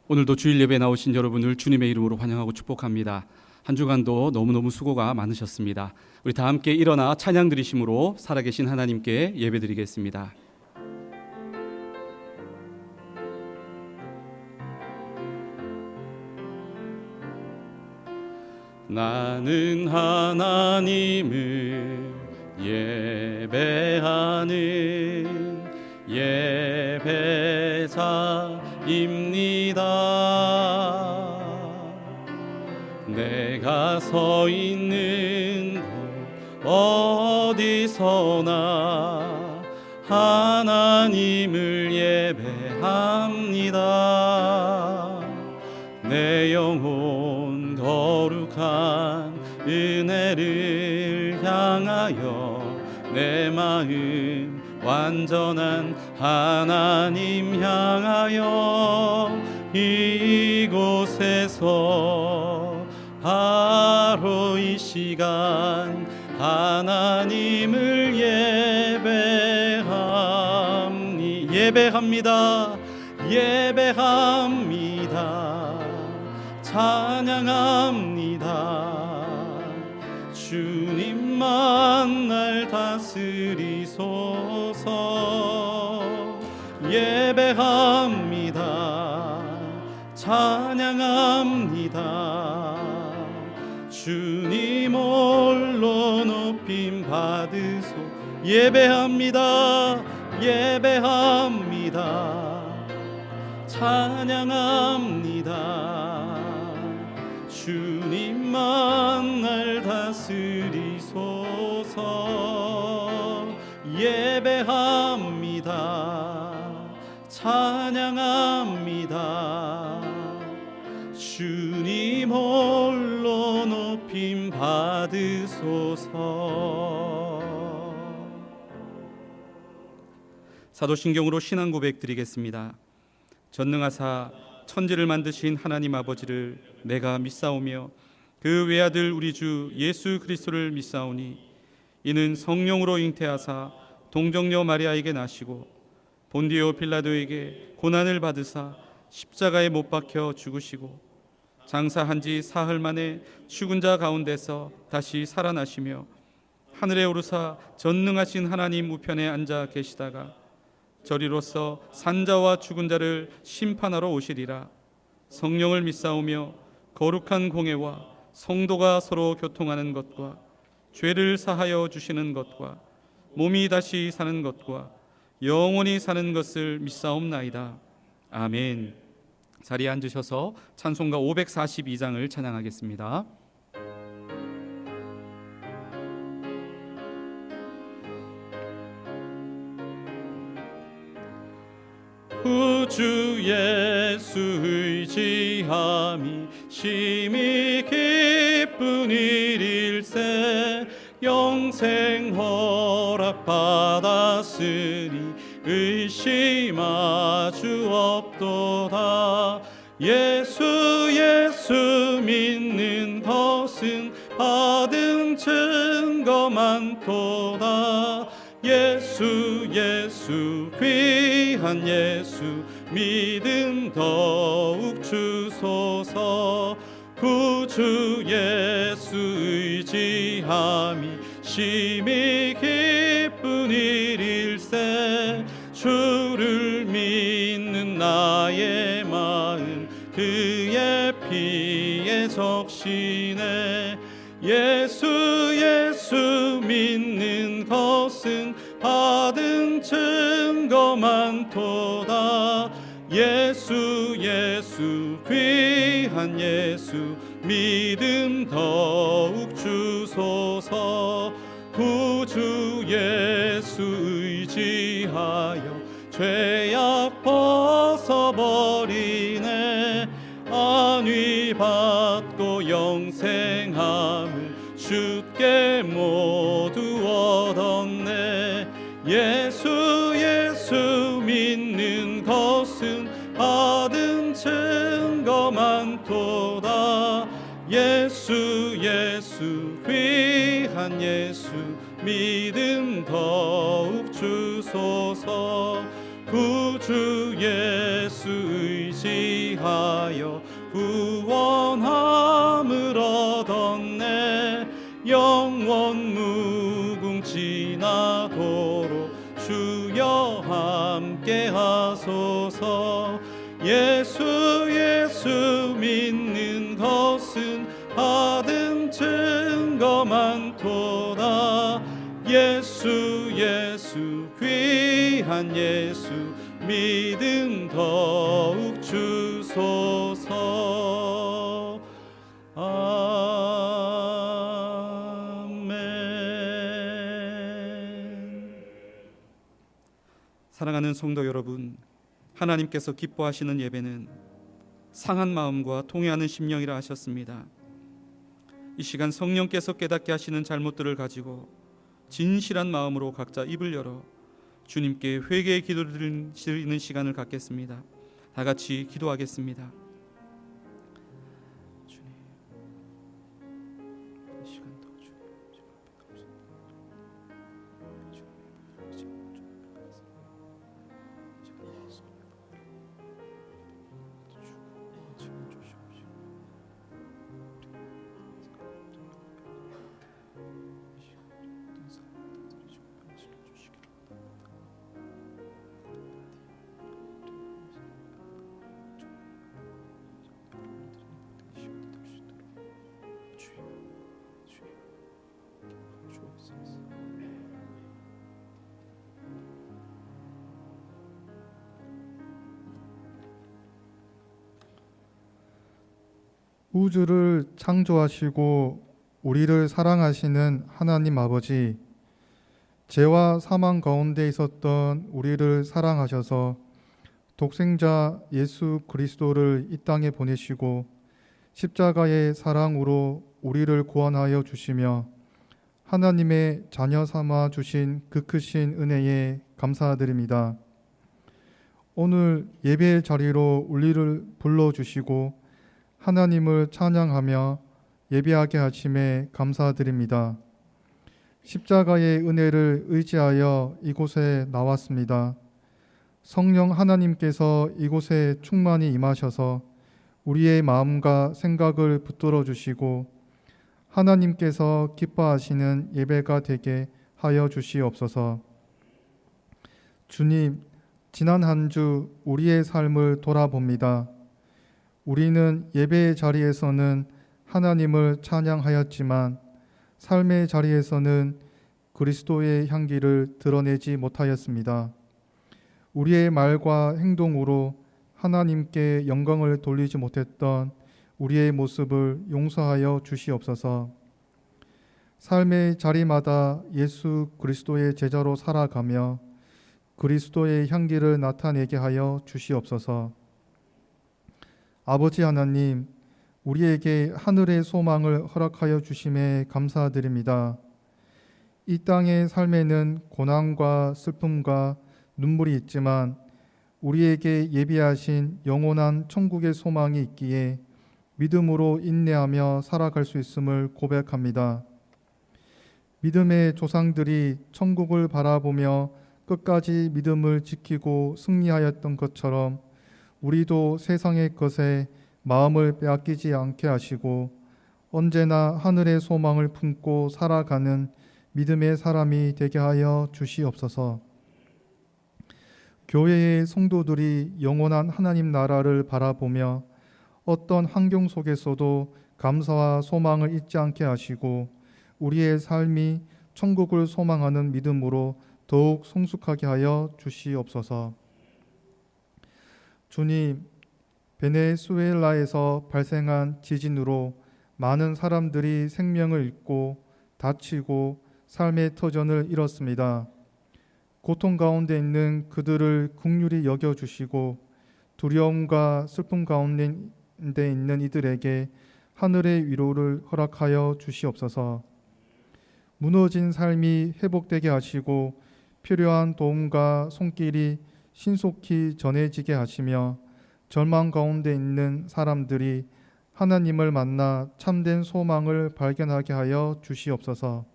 오늘도 주일 예배에 나오신 여러분을 주님의 이름으로 환영하고 축복합니다. 한 주간도 너무너무 수고가 많으셨습니다. 우리 다 함께 일어나 찬양 드리심으로 살아계신 하나님께 예배드리겠습니다. 나는 하나님을 예배하는 예배자입니다. 내가 서 있는 곳 어디서나 하나님을 예배합니다. 내 영혼 거룩한 은혜를 향하여 내 마음 완전한 하나님 향하여 이곳에서 바로 이 시간 하나님을 예배합니다. 찬양합니다. 주님만 날 다스리소서. 예배합니다. 찬양합니다. 주님 홀로 높임 받으소. 예배합니다. 찬양합니다. 주님만 날 다스리소서. 예배합니다. 찬양합니다. 주님 홀로 높임 받으소서. 사도신경으로 신앙 고백 드리겠습니다. 전능하사 천지를 만드신 하나님 아버지를 내가 믿사오며 그 외아들 우리 주 예수 그리스도를 믿사오니 이는 성령으로 잉태하사 동정녀 마리아에게 나시고 본디오 빌라도에게 고난을 받으사 십자가에 못 박혀 죽으시고 장사한 지 사흘 만에 죽은 자 가운데서 다시 살아나시며 하늘에 오르사 전능하신 하나님 우편에 앉아 계시다가 저리로서 산자와 죽은 자를 심판하러 오시리라. 성령을 믿사오며 거룩한 공회와 성도가 서로 교통하는 것과 죄를 사하여 주시는 것과 몸이 다시 사는 것과 영원히 사는 것을 믿사옵나이다. 아멘. 자리에 앉으셔서 찬송가 542장을 찬양하겠습니다. 구주 예수 의지함이 심히 기쁜 일일세. 영생 허락받았으니 의심하 주 없도다. 예수 믿는 것은 받은 증거 많도다. 예수 귀한 예수 믿음 더욱 주소서. 구주 예수 의지함이 심히 기쁜 일일세. 주를 믿는 나의 마음 그의 피에 적시네. 예수 믿는 것은 받은 증거 많도다. 예수 귀한 예수 믿음 더욱 주소서. 구주 예수 의지하여 죄악 벗어버리네. 안위 받고 영생함을 주께 모두 얻었네. 예수 믿는 것은 받은 증거 많도다. 예수 귀한 예수 믿음 더욱 주소서. 구주 예수 의지하여 위하여 구원함을 얻었네. 영원 무궁지나도록 주여 함께 하소서. 예수 예수 믿는 것은 받은 증거 많도다. 예수 예수 귀한 예수 믿음 더욱 주소서. 아멘. 사랑하는 성도 여러분, 하나님께서 기뻐하시는 예배는 상한 마음과 통회하는 심령이라 하셨습니다. 이 시간 성령께서 깨닫게 하시는 잘못들을 가지고 진실한 마음으로 각자 입을 열어 주님께 회개의 기도를 드리는 시간을 갖겠습니다. 다 같이 기도하겠습니다. 주님, 이 시간도 우주를 창조하시고 우리를 사랑하시는 하나님 아버지, 죄와 사망 가운데 있었던 우리를 사랑하셔서 독생자 예수 그리스도를 이 땅에 보내시고 십자가의 사랑으로 우리를 구원하여 주시며 하나님의 자녀 삼아 주신 그 크신 은혜에 감사드립니다. 오늘 예배의 자리로 우리를 불러주시고 하나님을 찬양하며 예배하게 하심에 감사드립니다. 십자가의 은혜를 의지하여 이곳에 나왔습니다. 성령 하나님께서 이곳에 충만히 임하셔서 우리의 마음과 생각을 붙들어 주시고 하나님께서 기뻐하시는 예배가 되게 하여 주시옵소서. 주님, 지난 한 주 우리의 삶을 돌아봅니다. 우리는 예배의 자리에서는 하나님을 찬양하였지만 삶의 자리에서는 그리스도의 향기를 드러내지 못하였습니다. 우리의 말과 행동으로 하나님께 영광을 돌리지 못했던 우리의 모습을 용서하여 주시옵소서. 삶의 자리마다 예수 그리스도의 제자로 살아가며 그리스도의 향기를 나타내게 하여 주시옵소서. 아버지 하나님, 우리에게 하늘의 소망을 허락하여 주심에 감사드립니다. 이 땅의 삶에는 고난과 슬픔과 눈물이 있지만 우리에게 예비하신 영원한 천국의 소망이 있기에 믿음으로 인내하며 살아갈 수 있음을 고백합니다. 믿음의 조상들이 천국을 바라보며 끝까지 믿음을 지키고 승리하였던 것처럼 우리도 세상의 것에 마음을 빼앗기지 않게 하시고 언제나 하늘의 소망을 품고 살아가는 믿음의 사람이 되게 하여 주시옵소서. 교회의 성도들이 영원한 하나님 나라를 바라보며 어떤 환경 속에서도 감사와 소망을 잊지 않게 하시고 우리의 삶이 천국을 소망하는 믿음으로 더욱 성숙하게 하여 주시옵소서. 주님, 베네수엘라에서 발생한 지진으로 많은 사람들이 생명을 잃고 다치고 삶의 터전을 잃었습니다. 고통 가운데 있는 그들을 긍휼히 여겨주시고 두려움과 슬픔 가운데 있는 이들에게 하늘의 위로를 허락하여 주시옵소서. 무너진 삶이 회복되게 하시고 필요한 도움과 손길이 신속히 전해지게 하시며 절망 가운데 있는 사람들이 하나님을 만나 참된 소망을 발견하게 하여 주시옵소서.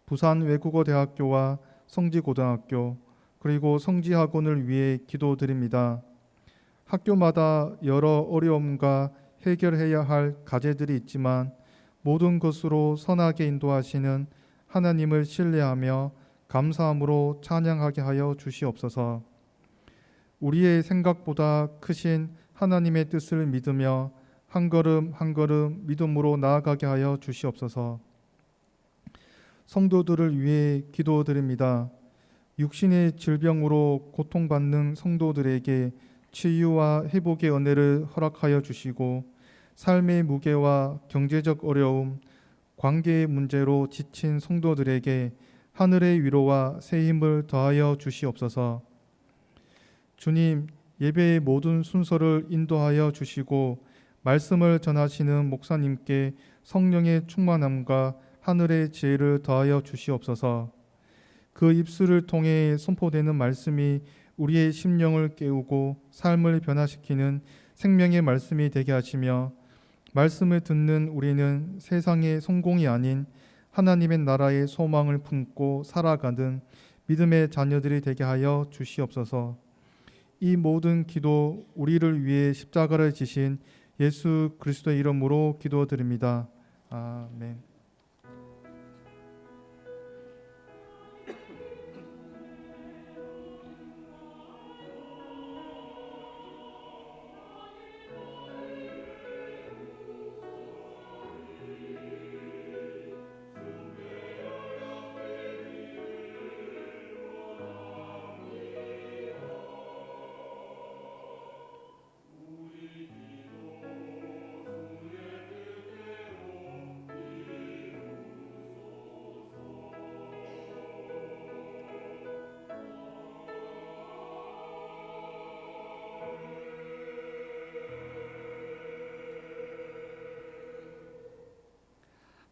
부산 외국어대학교와 성지고등학교 그리고 성지학원을 위해 기도드립니다. 학교마다 여러 어려움과 해결해야 할 과제들이 있지만 모든 것으로 선하게 인도하시는 하나님을 신뢰하며 감사함으로 찬양하게 하여 주시옵소서. 우리의 생각보다 크신 하나님의 뜻을 믿으며 한 걸음 한 걸음 믿음으로 나아가게 하여 주시옵소서. 성도들을 위해 기도드립니다. 육신의 질병으로 고통받는 성도들에게 치유와 회복의 은혜를 허락하여 주시고 삶의 무게와 경제적 어려움, 관계의 문제로 지친 성도들에게 하늘의 위로와 새 힘을 더하여 주시옵소서. 주님, 예배의 모든 순서를 인도하여 주시고 말씀을 전하시는 목사님께 성령의 충만함과 하늘의 지혜를 더하여 주시옵소서. 그 입술을 통해 선포되는 말씀이 우리의 심령을 깨우고 삶을 변화시키는 생명의 말씀이 되게 하시며 말씀을 듣는 우리는 세상의 성공이 아닌 하나님의 나라의 소망을 품고 살아가는 믿음의 자녀들이 되게 하여 주시옵소서. 이 모든 기도 우리를 위해 십자가를 지신 예수 그리스도의 이름으로 기도드립니다. 아멘.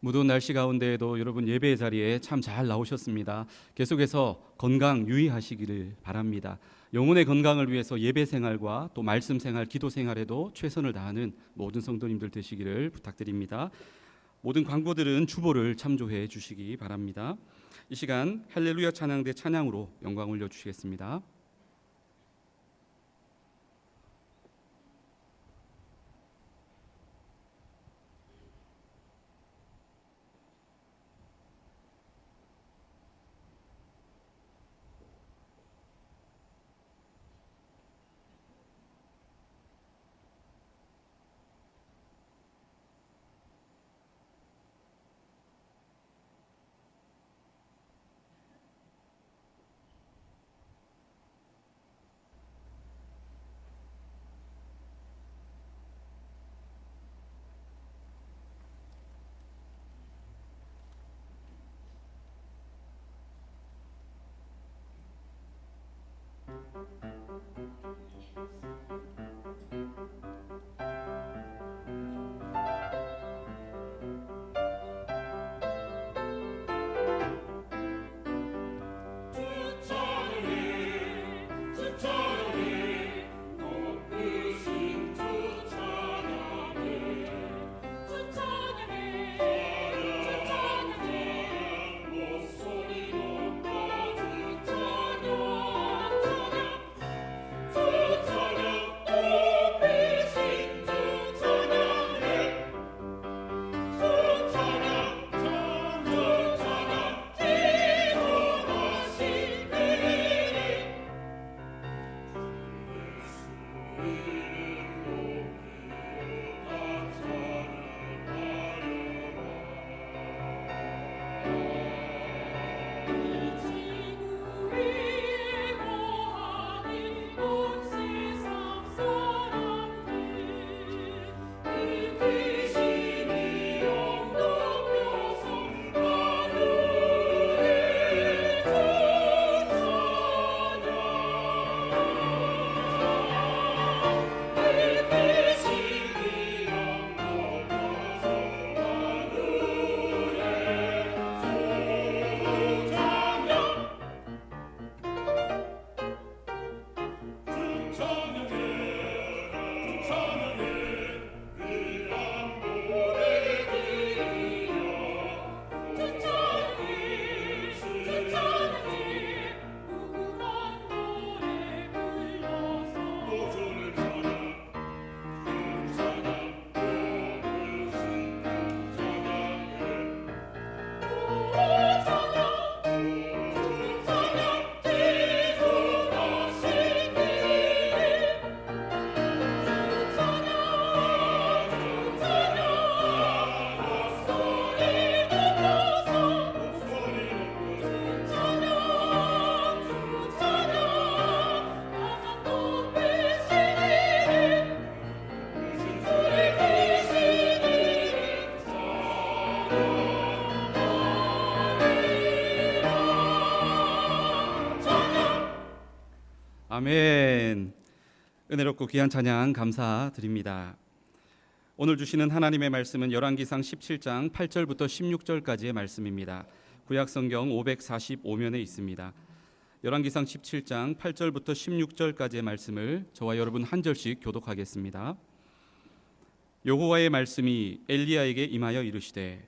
무더운 날씨 가운데에도 여러분 예배 자리에 참 잘 나오셨습니다. 계속해서 건강 유의하시기를 바랍니다. 영혼의 건강을 위해서 예배 생활과 또 말씀 생활, 기도 생활에도 최선을 다하는 모든 성도님들 되시기를 부탁드립니다. 모든 광고들은 주보를 참조해 주시기 바랍니다. 이 시간 할렐루야 찬양대 찬양으로 영광 올려주시겠습니다. 아멘. 은혜롭고 귀한 찬양 감사드립니다. 오늘 주시는 하나님의 말씀은 열왕기상 17장 8절부터 16절까지의 말씀입니다. 구약성경 545면에 있습니다. 열왕기상 17장 8절부터 16절까지의 말씀을 저와 여러분 한 절씩 교독하겠습니다. 여호와의 말씀이 엘리야에게 임하여 이르시되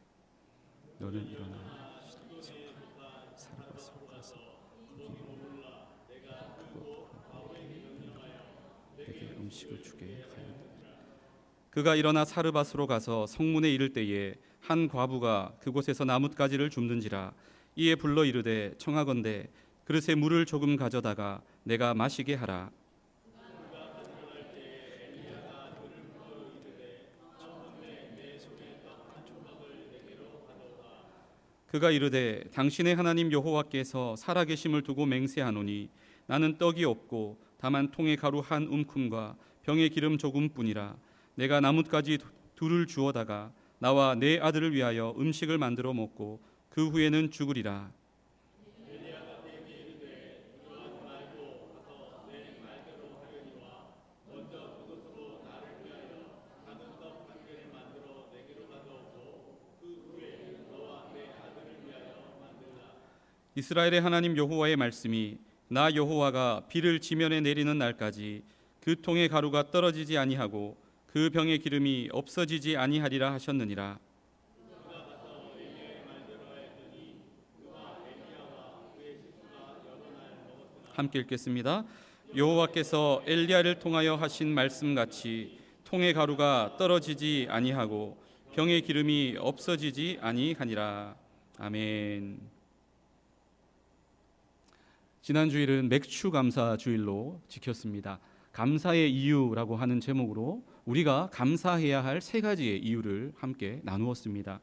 너는 일어나 음식을 주게 하여 그가 일어나 사르밧으로 가서 성문에 이를 때에 한 과부가 그곳에서 나뭇가지를 줍는지라. 이에 불러 이르되 청하건대 그릇에 물을 조금 가져다가 내가 마시게 하라. 그가 이르되 당신의 하나님 여호와께서 살아계심을 두고 맹세하노니 나는 떡이 없고 다만 통에 가루 한 움큼과 병에 기름 조금뿐이라. 내가 나뭇가지 둘을 주어다가 나와 내 아들을 위하여 음식을 만들어 먹고 그 후에는 죽으리라. 이스라엘의 하나님 여호와의 말씀이 나 여호와가 비를 지면에 내리는 날까지 그 통의 가루가 떨어지지 아니하고 그 병의 기름이 없어지지 아니하리라 하셨느니라. 함께 읽겠습니다. 여호와께서 엘리야를 통하여 하신 말씀같이 통의 가루가 떨어지지 아니하고 병의 기름이 없어지지 아니하니라. 아멘. 지난 주일은 맥주 감사 주일로 지켰습니다. 감사의 이유라고 하는 제목으로 우리가 감사해야 할 세 가지의 이유를 함께 나누었습니다.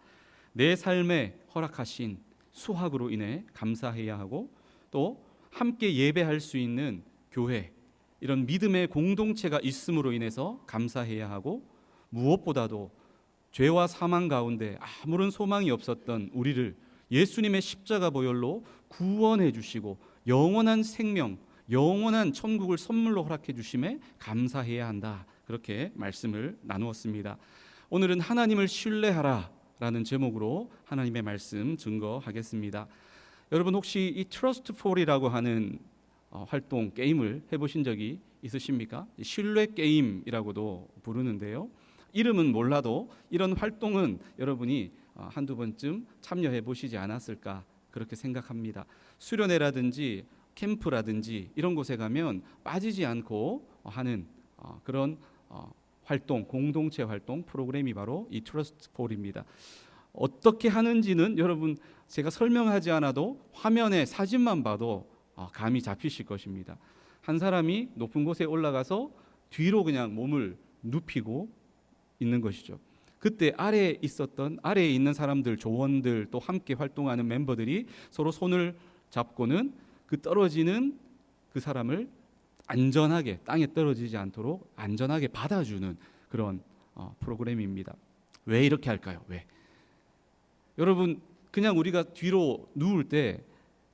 내 삶에 허락하신 수확으로 인해 감사해야 하고, 또 함께 예배할 수 있는 교회, 이런 믿음의 공동체가 있음으로 인해서 감사해야 하고, 무엇보다도 죄와 사망 가운데 아무런 소망이 없었던 우리를 예수님의 십자가 보혈로 구원해 주시고 영원한 생명, 영원한 천국을 선물로 허락해 주심에 감사해야 한다. 그렇게 말씀을 나누었습니다. 오늘은 하나님을 신뢰하라 라는 제목으로 하나님의 말씀 증거하겠습니다. 여러분 혹시 이 트러스트 폴이라고 하는 활동, 게임을 해보신 적이 있으십니까? 신뢰 게임이라고도 부르는데요. 이름은 몰라도 이런 활동은 여러분이 한두 번쯤 참여해 보시지 않았을까 그렇게 생각합니다. 수련회라든지 캠프라든지 이런 곳에 가면 빠지지 않고 하는 그런 활동, 공동체 활동 프로그램이 바로 이 트러스트 폴입니다. 어떻게 하는지는 여러분 제가 설명하지 않아도 화면에 사진만 봐도 감이 잡히실 것입니다. 한 사람이 높은 곳에 올라가서 뒤로 그냥 몸을 눕히고 있는 것이죠. 그때 아래에 있는 사람들, 조원들, 또 함께 활동하는 멤버들이 서로 손을 잡고는 그 떨어지는 그 사람을 안전하게 땅에 떨어지지 않도록 안전하게 받아주는 그런 프로그램입니다. 왜 이렇게 할까요? 왜? 여러분 그냥 우리가 뒤로 누울 때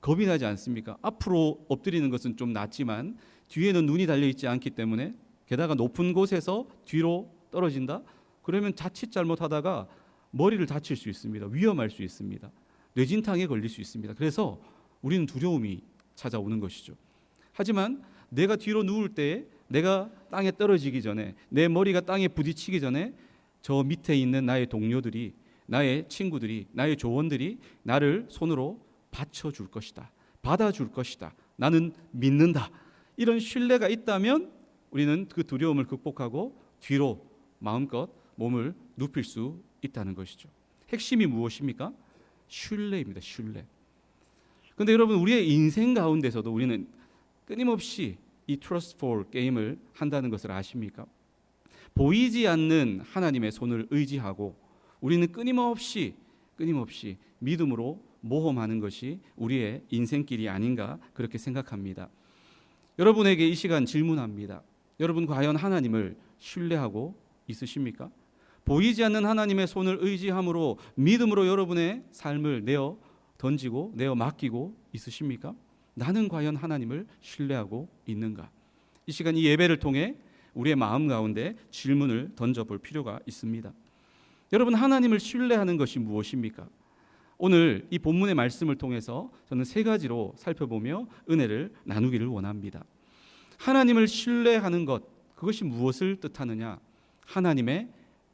겁이 나지 않습니까? 앞으로 엎드리는 것은 좀 낫지만 뒤에는 눈이 달려있지 않기 때문에, 게다가 높은 곳에서 뒤로 떨어진다? 그러면 자칫 잘못하다가 머리를 다칠 수 있습니다. 위험할 수 있습니다. 뇌진탕에 걸릴 수 있습니다. 그래서 우리는 두려움이 찾아오는 것이죠. 하지만 내가 뒤로 누울 때 내가 땅에 떨어지기 전에, 내 머리가 땅에 부딪히기 전에 저 밑에 있는 나의 동료들이, 나의 친구들이, 나의 조원들이 나를 손으로 받쳐줄 것이다, 받아줄 것이다, 나는 믿는다, 이런 신뢰가 있다면 우리는 그 두려움을 극복하고 뒤로 마음껏 몸을 눕힐 수 있다는 것이죠. 핵심이 무엇입니까? 신뢰입니다. 신뢰. 그런데 여러분 우리의 인생 가운데서도 우리는 끊임없이 이 트러스트 폴 게임을 한다는 것을 아십니까? 보이지 않는 하나님의 손을 의지하고 우리는 끊임없이 믿음으로 모험하는 것이 우리의 인생길이 아닌가 그렇게 생각합니다. 여러분에게 이 시간 질문합니다. 여러분 과연 하나님을 신뢰하고 있으십니까? 보이지 않는 하나님의 손을 의지함으로 믿음으로 여러분의 삶을 내어 던지고 내어 맡기고 있으십니까? 나는 과연 하나님을 신뢰하고 있는가? 이 시간 이 예배를 통해 우리의 마음 가운데 질문을 던져볼 필요가 있습니다. 여러분, 하나님을 신뢰하는 것이 무엇입니까? 오늘 이 본문의 말씀을 통해서 저는 세 가지로 살펴보며 은혜를 나누기를 원합니다. 하나님을 신뢰하는 것, 그것이 무엇을 뜻하느냐? 하나님의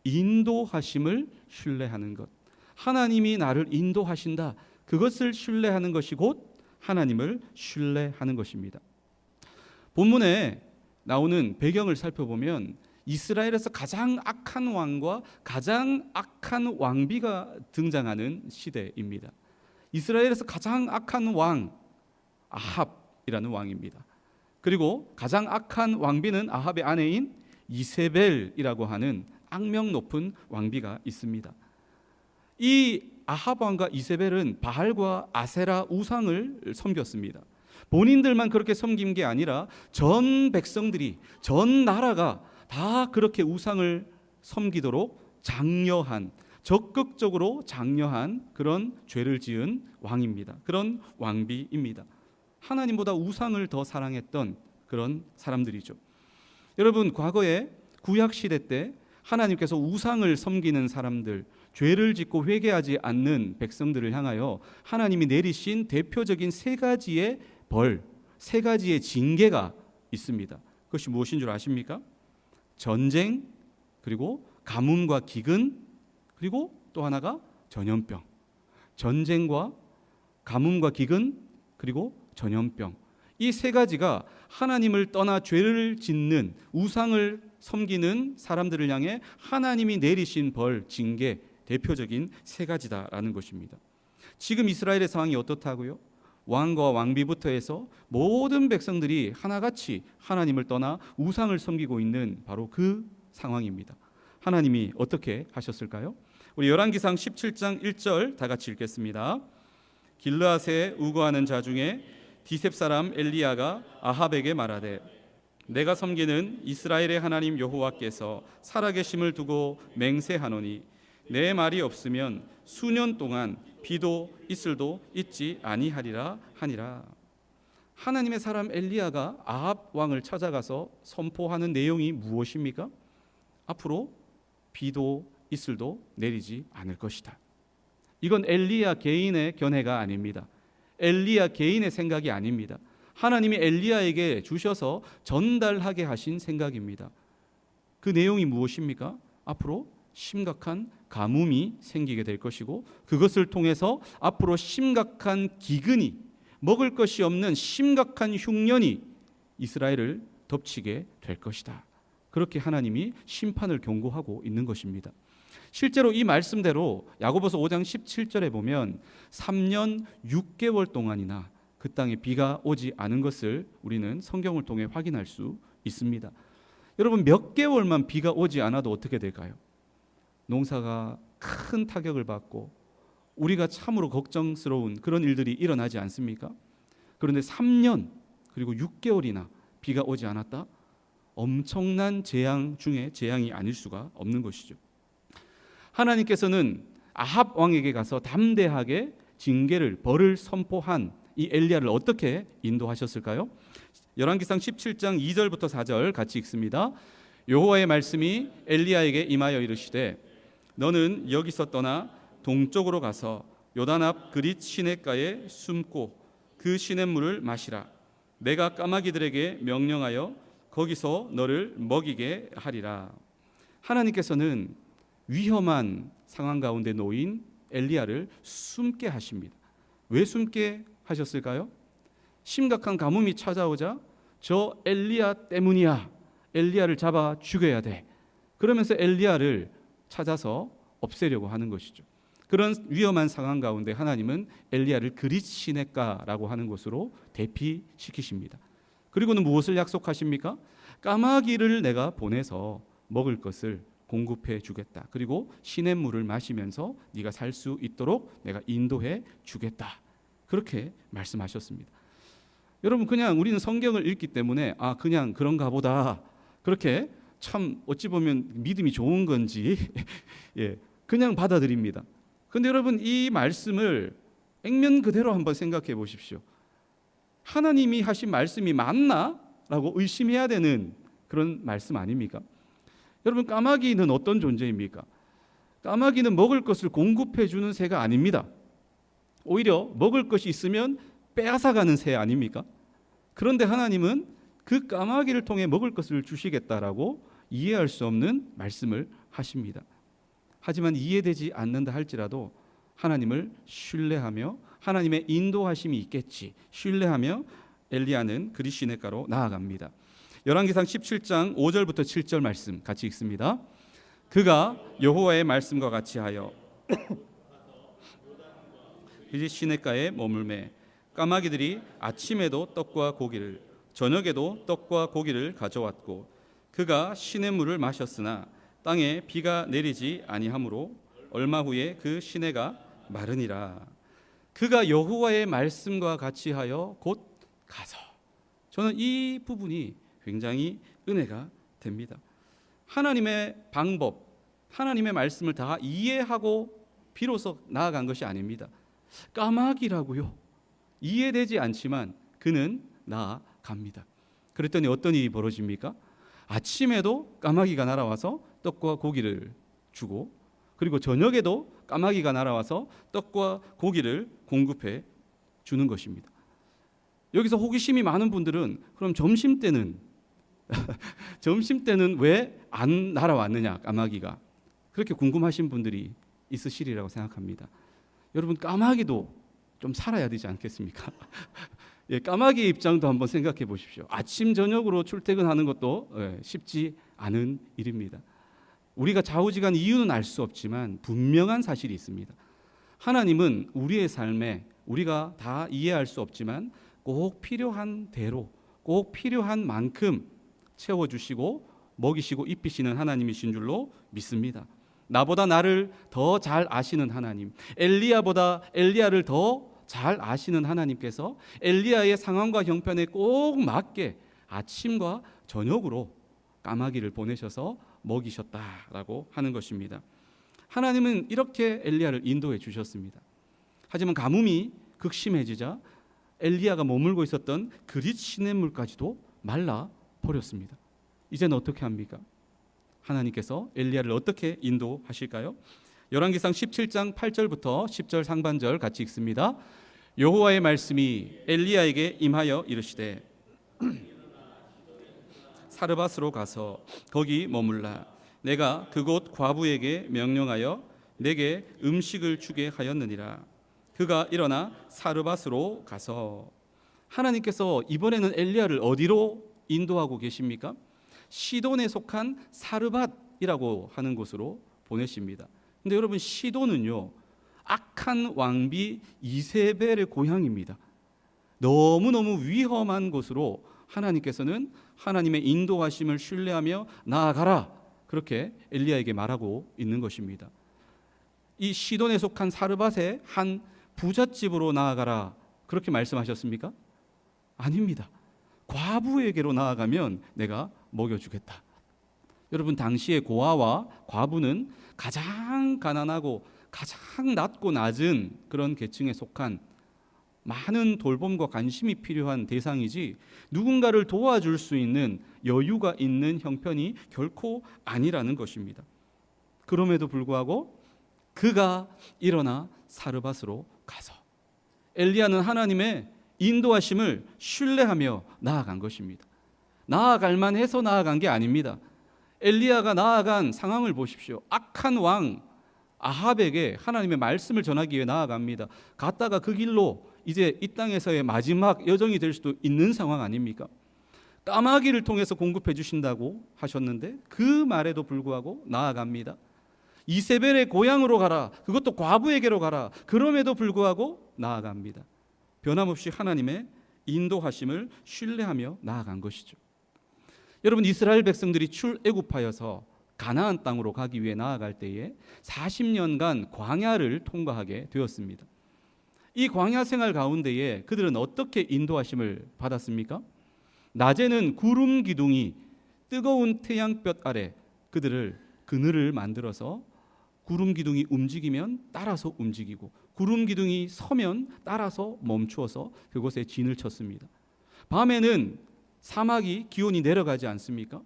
인도하심을 신뢰하는 것. 하나님이 나를 인도하신다. 그것을 신뢰하는 것이 곧 하나님을 신뢰하는 것입니다. 본문에 나오는 배경을 살펴보면 이스라엘에서 가장 악한 왕과 가장 악한 왕비가 등장하는 시대입니다. 이스라엘에서 가장 악한 왕 아합이라는 왕입니다. 그리고 가장 악한 왕비는 아합의 아내인 이세벨이라고 하는 악명 높은 왕비가 있습니다. 이 아합 왕과 이세벨은 바알과 아세라 우상을 섬겼습니다. 본인들만 그렇게 섬긴 게 아니라 전 백성들이, 전 나라가 다 그렇게 우상을 섬기도록 장려한, 적극적으로 장려한 그런 죄를 지은 왕입니다. 그런 왕비입니다. 하나님보다 우상을 더 사랑했던 그런 사람들이죠. 여러분, 과거에 구약시대 때 하나님께서 우상을 섬기는 사람들, 죄를 짓고 회개하지 않는 백성들을 향하여 하나님이 내리신 대표적인 세 가지의 벌, 세 가지의 징계가 있습니다. 그것이 무엇인 줄 아십니까? 전쟁, 그리고 가뭄과 기근, 그리고 또 하나가 전염병. 전쟁과 가뭄과 기근, 그리고 전염병. 이 세 가지가 하나님을 떠나 죄를 짓는, 우상을 섬기는 사람들을 향해 하나님이 내리신 벌, 징계, 대표적인 세 가지다라는 것입니다. 지금 이스라엘의 상황이 어떻다고요? 왕과 왕비부터 해서 모든 백성들이 하나같이 하나님을 떠나 우상을 섬기고 있는 바로 그 상황입니다. 하나님이 어떻게 하셨을까요? 우리 열왕기상 17장 1절 다 같이 읽겠습니다. 길르앗에 우거하는 자 중에 디셉 사람 엘리야가 아합에게 말하되 내가 섬기는 이스라엘의 하나님 여호와께서 살아계심을 두고 맹세하노니 내 말이 없으면 수년 동안 비도 이슬도 있지 아니하리라 하니라. 하나님의 사람 엘리야가 아합 왕을 찾아가서 선포하는 내용이 무엇입니까? 앞으로 비도 이슬도 내리지 않을 것이다. 이건 엘리야 개인의 견해가 아닙니다. 엘리야 개인의 생각이 아닙니다. 하나님이 엘리야에게 주셔서 전달하게 하신 생각입니다. 그 내용이 무엇입니까? 앞으로 심각한 가뭄이 생기게 될 것이고 그것을 통해서 앞으로 심각한 기근이, 먹을 것이 없는 심각한 흉년이 이스라엘을 덮치게 될 것이다. 그렇게 하나님이 심판을 경고하고 있는 것입니다. 실제로 이 말씀대로 야고보서 5장 17절에 보면 3년 6개월 동안이나 그 땅에 비가 오지 않은 것을 우리는 성경을 통해 확인할 수 있습니다. 여러분, 몇 개월만 비가 오지 않아도 어떻게 될까요? 농사가 큰 타격을 받고 우리가 참으로 걱정스러운 그런 일들이 일어나지 않습니까? 그런데 3년 그리고 6개월이나 비가 오지 않았다? 엄청난 재앙 중에 재앙이 아닐 수가 없는 것이죠. 하나님께서는 아합 왕에게 가서 담대하게 징계를, 벌을 선포한 이 엘리야를 어떻게 인도하셨을까요? 열왕기상 17장 2절부터 4절 같이 읽습니다. 여호와의 말씀이 엘리야에게 임하여 이르시되 너는 여기서 떠나 동쪽으로 가서 요단 앞 그릿 시냇가에 숨고 그 시냇물을 마시라. 내가 까마귀들에게 명령하여 거기서 너를 먹이게 하리라. 하나님께서는 위험한 상황 가운데 놓인 엘리야를 숨게 하십니다. 왜 숨게 하셨을까요? 심각한 가뭄이 찾아오자 저 엘리야 때문이야. 엘리야를 잡아 죽여야 돼. 그러면서 엘리야를 찾아서 없애려고 하는 것이죠. 그런 위험한 상황 가운데 하나님은 엘리야를 그릿 시냇가라고 하는 곳으로 대피시키십니다. 그리고는 무엇을 약속하십니까? 까마귀를 내가 보내서 먹을 것을 공급해 주겠다. 그리고 시냇물을 마시면서 네가 살 수 있도록 내가 인도해 주겠다. 그렇게 말씀하셨습니다. 여러분, 그냥 우리는 성경을 읽기 때문에 그냥 그런가 보다. 그렇게 참 어찌 보면 믿음이 좋은 건지 그냥 받아들입니다. 그런데 여러분, 이 말씀을 액면 그대로 한번 생각해 보십시오. 하나님이 하신 말씀이 맞나? 라고 의심해야 되는 그런 말씀 아닙니까? 여러분, 까마귀는 어떤 존재입니까? 까마귀는 먹을 것을 공급해 주는 새가 아닙니다. 오히려 먹을 것이 있으면 빼앗아가는 새 아닙니까? 그런데 하나님은 그 까마귀를 통해 먹을 것을 주시겠다라고 이해할 수 없는 말씀을 하십니다. 하지만 이해되지 않는다 할지라도 하나님을 신뢰하며 하나님의 인도하심이 있겠지 신뢰하며 엘리야는 그리 시냇가로 나아갑니다. 열왕기상 17장 5절부터 7절 말씀 같이 읽습니다. 그가 여호와의 말씀과 같이 하여 그리 시냇가에 머물매 까마귀들이 아침에도 떡과 고기를 저녁에도 떡과 고기를 가져왔고 그가 시냇물을 마셨으나 땅에 비가 내리지 아니하므로 얼마 후에 그 시내가 마르니라. 그가 여호와의 말씀과 같이 하여 곧 가서. 저는 이 부분이 굉장히 은혜가 됩니다. 하나님의 방법, 하나님의 말씀을 다 이해하고 비로소 나아간 것이 아닙니다. 까마귀라고요. 이해되지 않지만 그는 나아갑니다. 그랬더니 어떤 일이 벌어집니까? 아침에도 까마귀가 날아와서 떡과 고기를 주고 그리고 저녁에도 까마귀가 날아와서 떡과 고기를 공급해 주는 것입니다. 여기서 호기심이 많은 분들은 그럼 점심때는 왜 안 날아왔느냐 까마귀가 그렇게 궁금하신 분들이 있으시리라고 생각합니다. 여러분, 까마귀도 좀 살아야 되지 않겠습니까? 예, 까마귀의 입장도 한번 생각해 보십시오. 아침 저녁으로 출퇴근하는 것도 쉽지 않은 일입니다. 우리가 좌우지간 이유는 알 수 없지만 분명한 사실이 있습니다. 하나님은 우리의 삶에 우리가 다 이해할 수 없지만 꼭 필요한 대로 꼭 필요한 만큼 채워주시고 먹이시고 입히시는 하나님이신 줄로 믿습니다. 나보다 나를 더 잘 아시는 하나님, 엘리야를 더 잘 아시는 하나님께서 엘리야의 상황과 형편에 꼭 맞게 아침과 저녁으로 까마귀를 보내셔서 먹이셨다라고 하는 것입니다. 하나님은 이렇게 엘리야를 인도해 주셨습니다. 하지만 가뭄이 극심해지자 엘리야가 머물고 있었던 그릿 시냇물까지도 말라 버렸습니다. 이제는 어떻게 합니까? 하나님께서 엘리야를 어떻게 인도하실까요? 열왕기상 17장 8절부터 10절 상반절 같이 읽습니다. 여호와의 말씀이 엘리야에게 임하여 이르시되 사르밧으로 가서 거기 머물라. 내가 그곳 과부에게 명령하여 내게 음식을 주게 하였느니라. 그가 일어나 사르밧으로 가서. 하나님께서 이번에는 엘리야를 어디로 인도하고 계십니까? 시돈에 속한 사르밧이라고 하는 곳으로 보내십니다. 근데 여러분, 시돈은요 악한 왕비 이세벨의 고향입니다. 너무너무 위험한 곳으로 하나님께서는 하나님의 인도하심을 신뢰하며 나아가라 그렇게 엘리야에게 말하고 있는 것입니다. 이 시돈에 속한 사르밧의 한 부잣집으로 나아가라 그렇게 말씀하셨습니까? 아닙니다. 과부에게로 나아가면 내가 먹여주겠다. 여러분, 당시의 고아와 과부는 가장 가난하고 가장 낮고 낮은 그런 계층에 속한 많은 돌봄과 관심이 필요한 대상이지 누군가를 도와줄 수 있는 여유가 있는 형편이 결코 아니라는 것입니다. 그럼에도 불구하고 그가 일어나 사르밧으로 가서 엘리야는 하나님의 인도하심을 신뢰하며 나아간 것입니다. 나아갈 만해서 나아간 게 아닙니다. 엘리야가 나아간 상황을 보십시오. 악한 왕 아합에게 하나님의 말씀을 전하기 위해 나아갑니다. 갔다가 그 길로 이제 이 땅에서의 마지막 여정이 될 수도 있는 상황 아닙니까? 까마귀를 통해서 공급해 주신다고 하셨는데 그 말에도 불구하고 나아갑니다. 이세벨의 고향으로 가라. 그것도 과부에게로 가라. 그럼에도 불구하고 나아갑니다. 변함없이 하나님의 인도하심을 신뢰하며 나아간 것이죠. 여러분, 이스라엘 백성들이 출애굽하여서 가나안 땅으로 가기 위해 나아갈 때에 40년간 광야를 통과하게 되었습니다. 이 광야 생활 가운데에 그들은 어떻게 인도하심을 받았습니까? 낮에는 구름 기둥이 뜨거운 태양볕 아래 그늘을 만들어서 구름 기둥이 움직이면 따라서 움직이고 구름 기둥이 서면 따라서 멈추어서 그곳에 진을 쳤습니다. 밤에는 사막이 기온이 내려가지 않습니까?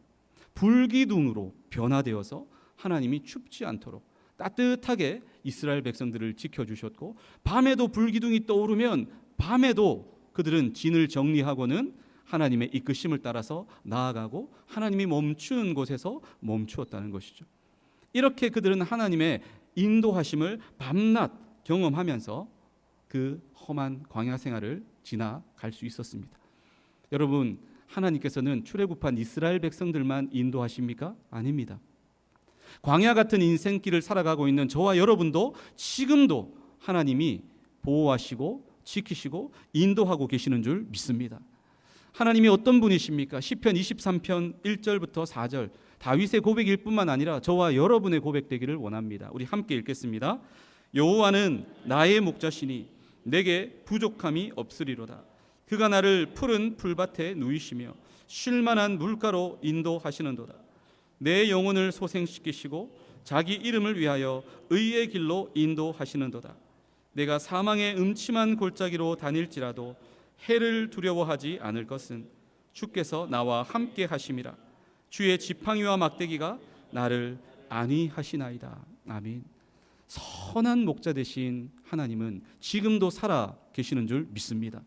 불기둥으로 변화되어서 하나님이 춥지 않도록 따뜻하게 이스라엘 백성들을 지켜주셨고, 밤에도 불기둥이 떠오르면 밤에도 그들은 진을 정리하고는 하나님의 이끄심을 따라서 나아가고 하나님이 멈춘 곳에서 멈추었다는 것이죠. 이렇게 그들은 하나님의 인도하심을 밤낮 경험하면서 그 험한 광야 생활을 지나갈 수 있었습니다. 여러분, 하나님께서는 출애굽한 이스라엘 백성들만 인도하십니까? 아닙니다. 광야 같은 인생길을 살아가고 있는 저와 여러분도 지금도 하나님이 보호하시고 지키시고 인도하고 계시는 줄 믿습니다. 하나님이 어떤 분이십니까? 시편 23편 1절부터 4절 다윗의 고백일 뿐만 아니라 저와 여러분의 고백되기를 원합니다. 우리 함께 읽겠습니다. 여호와는 나의 목자시니 내게 부족함이 없으리로다. 그가 나를 푸른 풀밭에 누이시며 쉴만한 물가로 인도하시는도다. 내 영혼을 소생시키시고 자기 이름을 위하여 의의 길로 인도하시는도다. 내가 사망의 음침한 골짜기로 다닐지라도 해를 두려워하지 않을 것은 주께서 나와 함께 하심이라. 주의 지팡이와 막대기가 나를 안위하시나이다. 아멘. 선한 목자 되신 하나님은 지금도 살아 계시는 줄 믿습니다.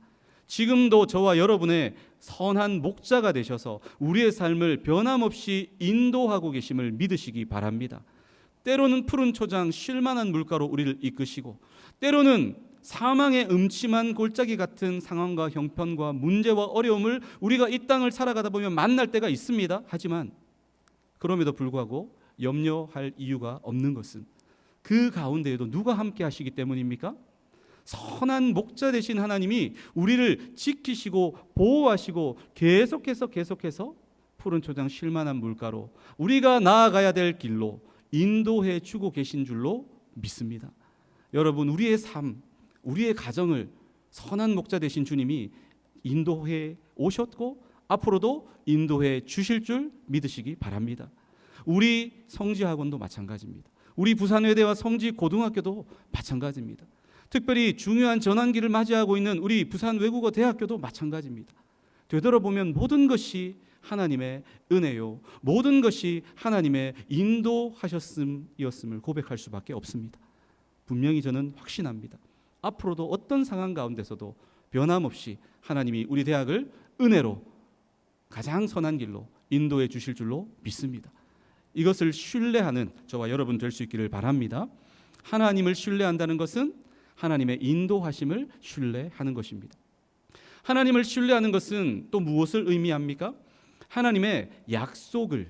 지금도 저와 여러분의 선한 목자가 되셔서 우리의 삶을 변함없이 인도하고 계심을 믿으시기 바랍니다. 때로는 푸른 초장 쉴만한 물가로 우리를 이끄시고, 때로는 사망의 음침한 골짜기 같은 상황과 형편과 문제와 어려움을 우리가 이 땅을 살아가다 보면 만날 때가 있습니다. 하지만 그럼에도 불구하고 염려할 이유가 없는 것은 그 가운데에도 누가 함께 하시기 때문입니까? 선한 목자 되신 하나님이 우리를 지키시고 보호하시고 계속해서 푸른 초장 쉴만한 물가로 우리가 나아가야 될 길로 인도해 주고 계신 줄로 믿습니다. 여러분, 우리의 삶, 우리의 가정을 선한 목자 되신 주님이 인도해 오셨고 앞으로도 인도해 주실 줄 믿으시기 바랍니다. 우리 성지학원도 마찬가지입니다. 우리 부산외대와 성지고등학교도 마찬가지입니다. 특별히 중요한 전환기를 맞이하고 있는 우리 부산외국어대학교도 마찬가지입니다. 되돌아보면 모든 것이 하나님의 은혜요, 모든 것이 하나님의 인도하셨음이었음을 고백할 수밖에 없습니다. 분명히 저는 확신합니다. 앞으로도 어떤 상황 가운데서도 변함없이 하나님이 우리 대학을 은혜로 가장 선한 길로 인도해 주실 줄로 믿습니다. 이것을 신뢰하는 저와 여러분 될 수 있기를 바랍니다. 하나님을 신뢰한다는 것은 하나님의 인도하심을 신뢰하는 것입니다. 하나님을 신뢰하는 것은 또 무엇을 의미합니까? 하나님의 약속의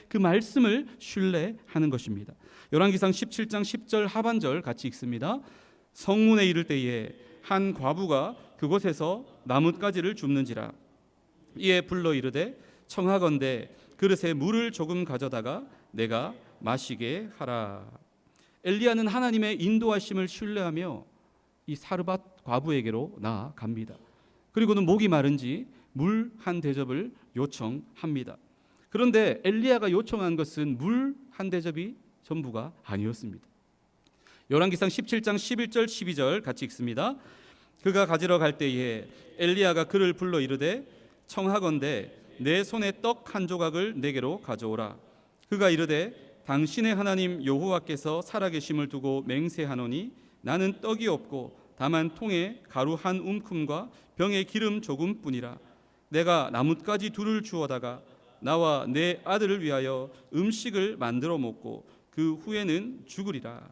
그 말씀을 신뢰하는 것입니다. 열왕기상 17장 10절 하반절 같이 읽습니다. 성문에 이를 때에 한 과부가 그곳에서 나뭇가지를 줍는지라. 이에 불러 이르되 청하건대 그릇에 물을 조금 가져다가 내가 마시게 하라. 엘리야는 하나님의 인도하심을 신뢰하며 이 사르밧 과부에게로 나아갑니다. 그리고는 목이 마른지 물 한 대접을 요청합니다. 그런데 엘리야가 요청한 것은 물 한 대접이 전부가 아니었습니다. 열왕기상 17장 11절 12절 같이 읽습니다. 그가 가지러 갈 때에 엘리야가 그를 불러 이르되 청하건대 내 손에 떡 한 조각을 내게로 가져오라. 그가 이르되 당신의 하나님 여호와께서 살아계심을 두고 맹세하노니 나는 떡이 없고 다만 통에 가루 한 움큼과 병에 기름 조금뿐이라. 내가 나뭇가지 둘을 주워다가 나와 내 아들을 위하여 음식을 만들어 먹고 그 후에는 죽으리라.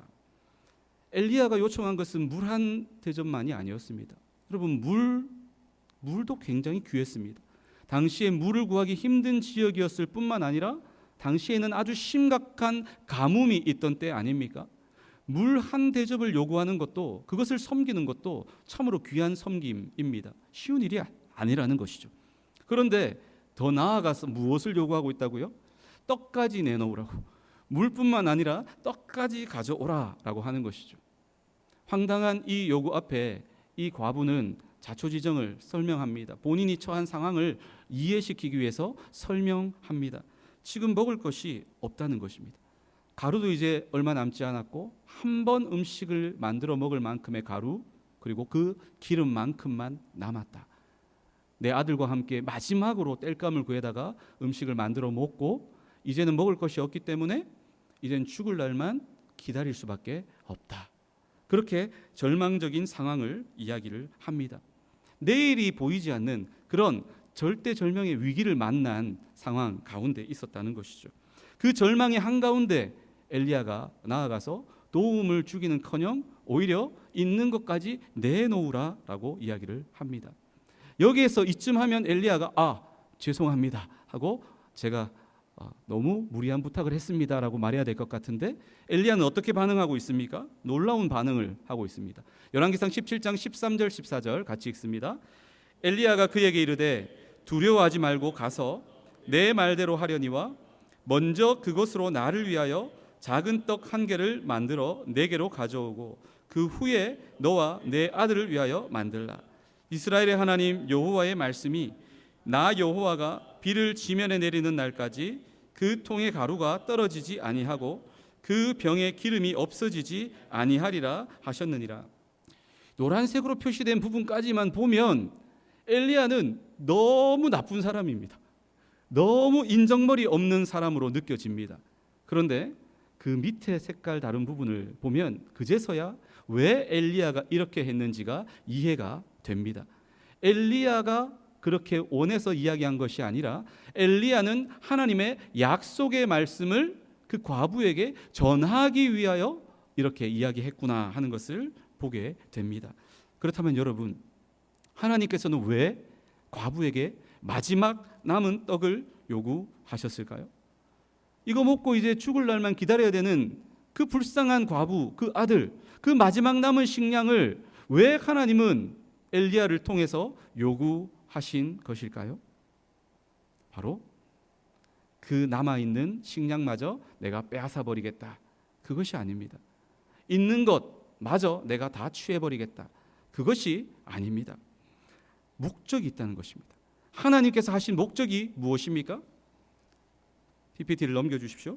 엘리야가 요청한 것은 물 한 대접만이 아니었습니다. 여러분, 물도 굉장히 귀했습니다. 당시에 물을 구하기 힘든 지역이었을 뿐만 아니라 당시에는 아주 심각한 가뭄이 있던 때 아닙니까? 물 한 대접을 요구하는 것도, 그것을 섬기는 것도 참으로 귀한 섬김입니다. 쉬운 일이 아니라는 것이죠. 그런데 더 나아가서 무엇을 요구하고 있다고요? 떡까지 내놓으라고. 물뿐만 아니라 떡까지 가져오라라고 하는 것이죠. 황당한 이 요구 앞에 이 과부는 자초지정을 설명합니다. 본인이 처한 상황을 이해시키기 위해서 설명합니다. 지금 먹을 것이 없다는 것입니다. 가루도 이제 얼마 남지 않았고 한 번 음식을 만들어 먹을 만큼의 가루, 그리고 그 기름만큼만 남았다. 내 아들과 함께 마지막으로 땔감을 구해다가 음식을 만들어 먹고 이제는 먹을 것이 없기 때문에 이젠 죽을 날만 기다릴 수밖에 없다. 그렇게 절망적인 상황을 이야기를 합니다. 내일이 보이지 않는 그런 절대절명의 위기를 만난 상황 가운데 있었다는 것이죠. 그 절망의 한가운데 엘리야가 나아가서 도움을 주기는커녕 오히려 있는 것까지 내놓으라라고 이야기를 합니다. 여기에서 이쯤 하면 엘리야가 죄송합니다 하고 제가 너무 무리한 부탁을 했습니다라고 말해야 될 것 같은데 엘리야는 어떻게 반응하고 있습니까? 놀라운 반응을 하고 있습니다. 열왕기상 17장 13절 14절 같이 읽습니다. 엘리야가 그에게 이르되 두려워하지 말고 가서 내 말대로 하려니와 먼저 그것으로 나를 위하여 작은 떡 한 개를 만들어 내게로 가져오고 그 후에 너와 내 아들을 위하여 만들라. 이스라엘의 하나님 여호와의 말씀이 나 여호와가 비를 지면에 내리는 날까지 그 통의 가루가 떨어지지 아니하고 그 병에 기름이 없어지지 아니하리라 하셨느니라. 노란색으로 표시된 부분까지만 보면 엘리야는 너무 나쁜 사람입니다. 너무 인정머리 없는 사람으로 느껴집니다. 그런데 그 밑에 색깔 다른 부분을 보면 그제서야 왜 엘리야가 이렇게 했는지가 이해가 됩니다. 엘리야가 그렇게 원해서 이야기한 것이 아니라 엘리야는 하나님의 약속의 말씀을 그 과부에게 전하기 위하여 이렇게 이야기했구나 하는 것을 보게 됩니다. 그렇다면 여러분, 하나님께서는 왜 과부에게 마지막 남은 떡을 요구하셨을까요? 이거 먹고 이제 죽을 날만 기다려야 되는 그 불쌍한 과부, 그 아들, 그 마지막 남은 식량을 왜 하나님은 엘리야를 통해서 요구하신 것일까요? 바로 그 남아있는 식량마저 내가 빼앗아 버리겠다, 그것이 아닙니다. 있는 것마저 내가 다 취해버리겠다, 그것이 아닙니다. 목적이 있다는 것입니다. 하나님께서 하신 목적이 무엇입니까? PPT를 넘겨주십시오.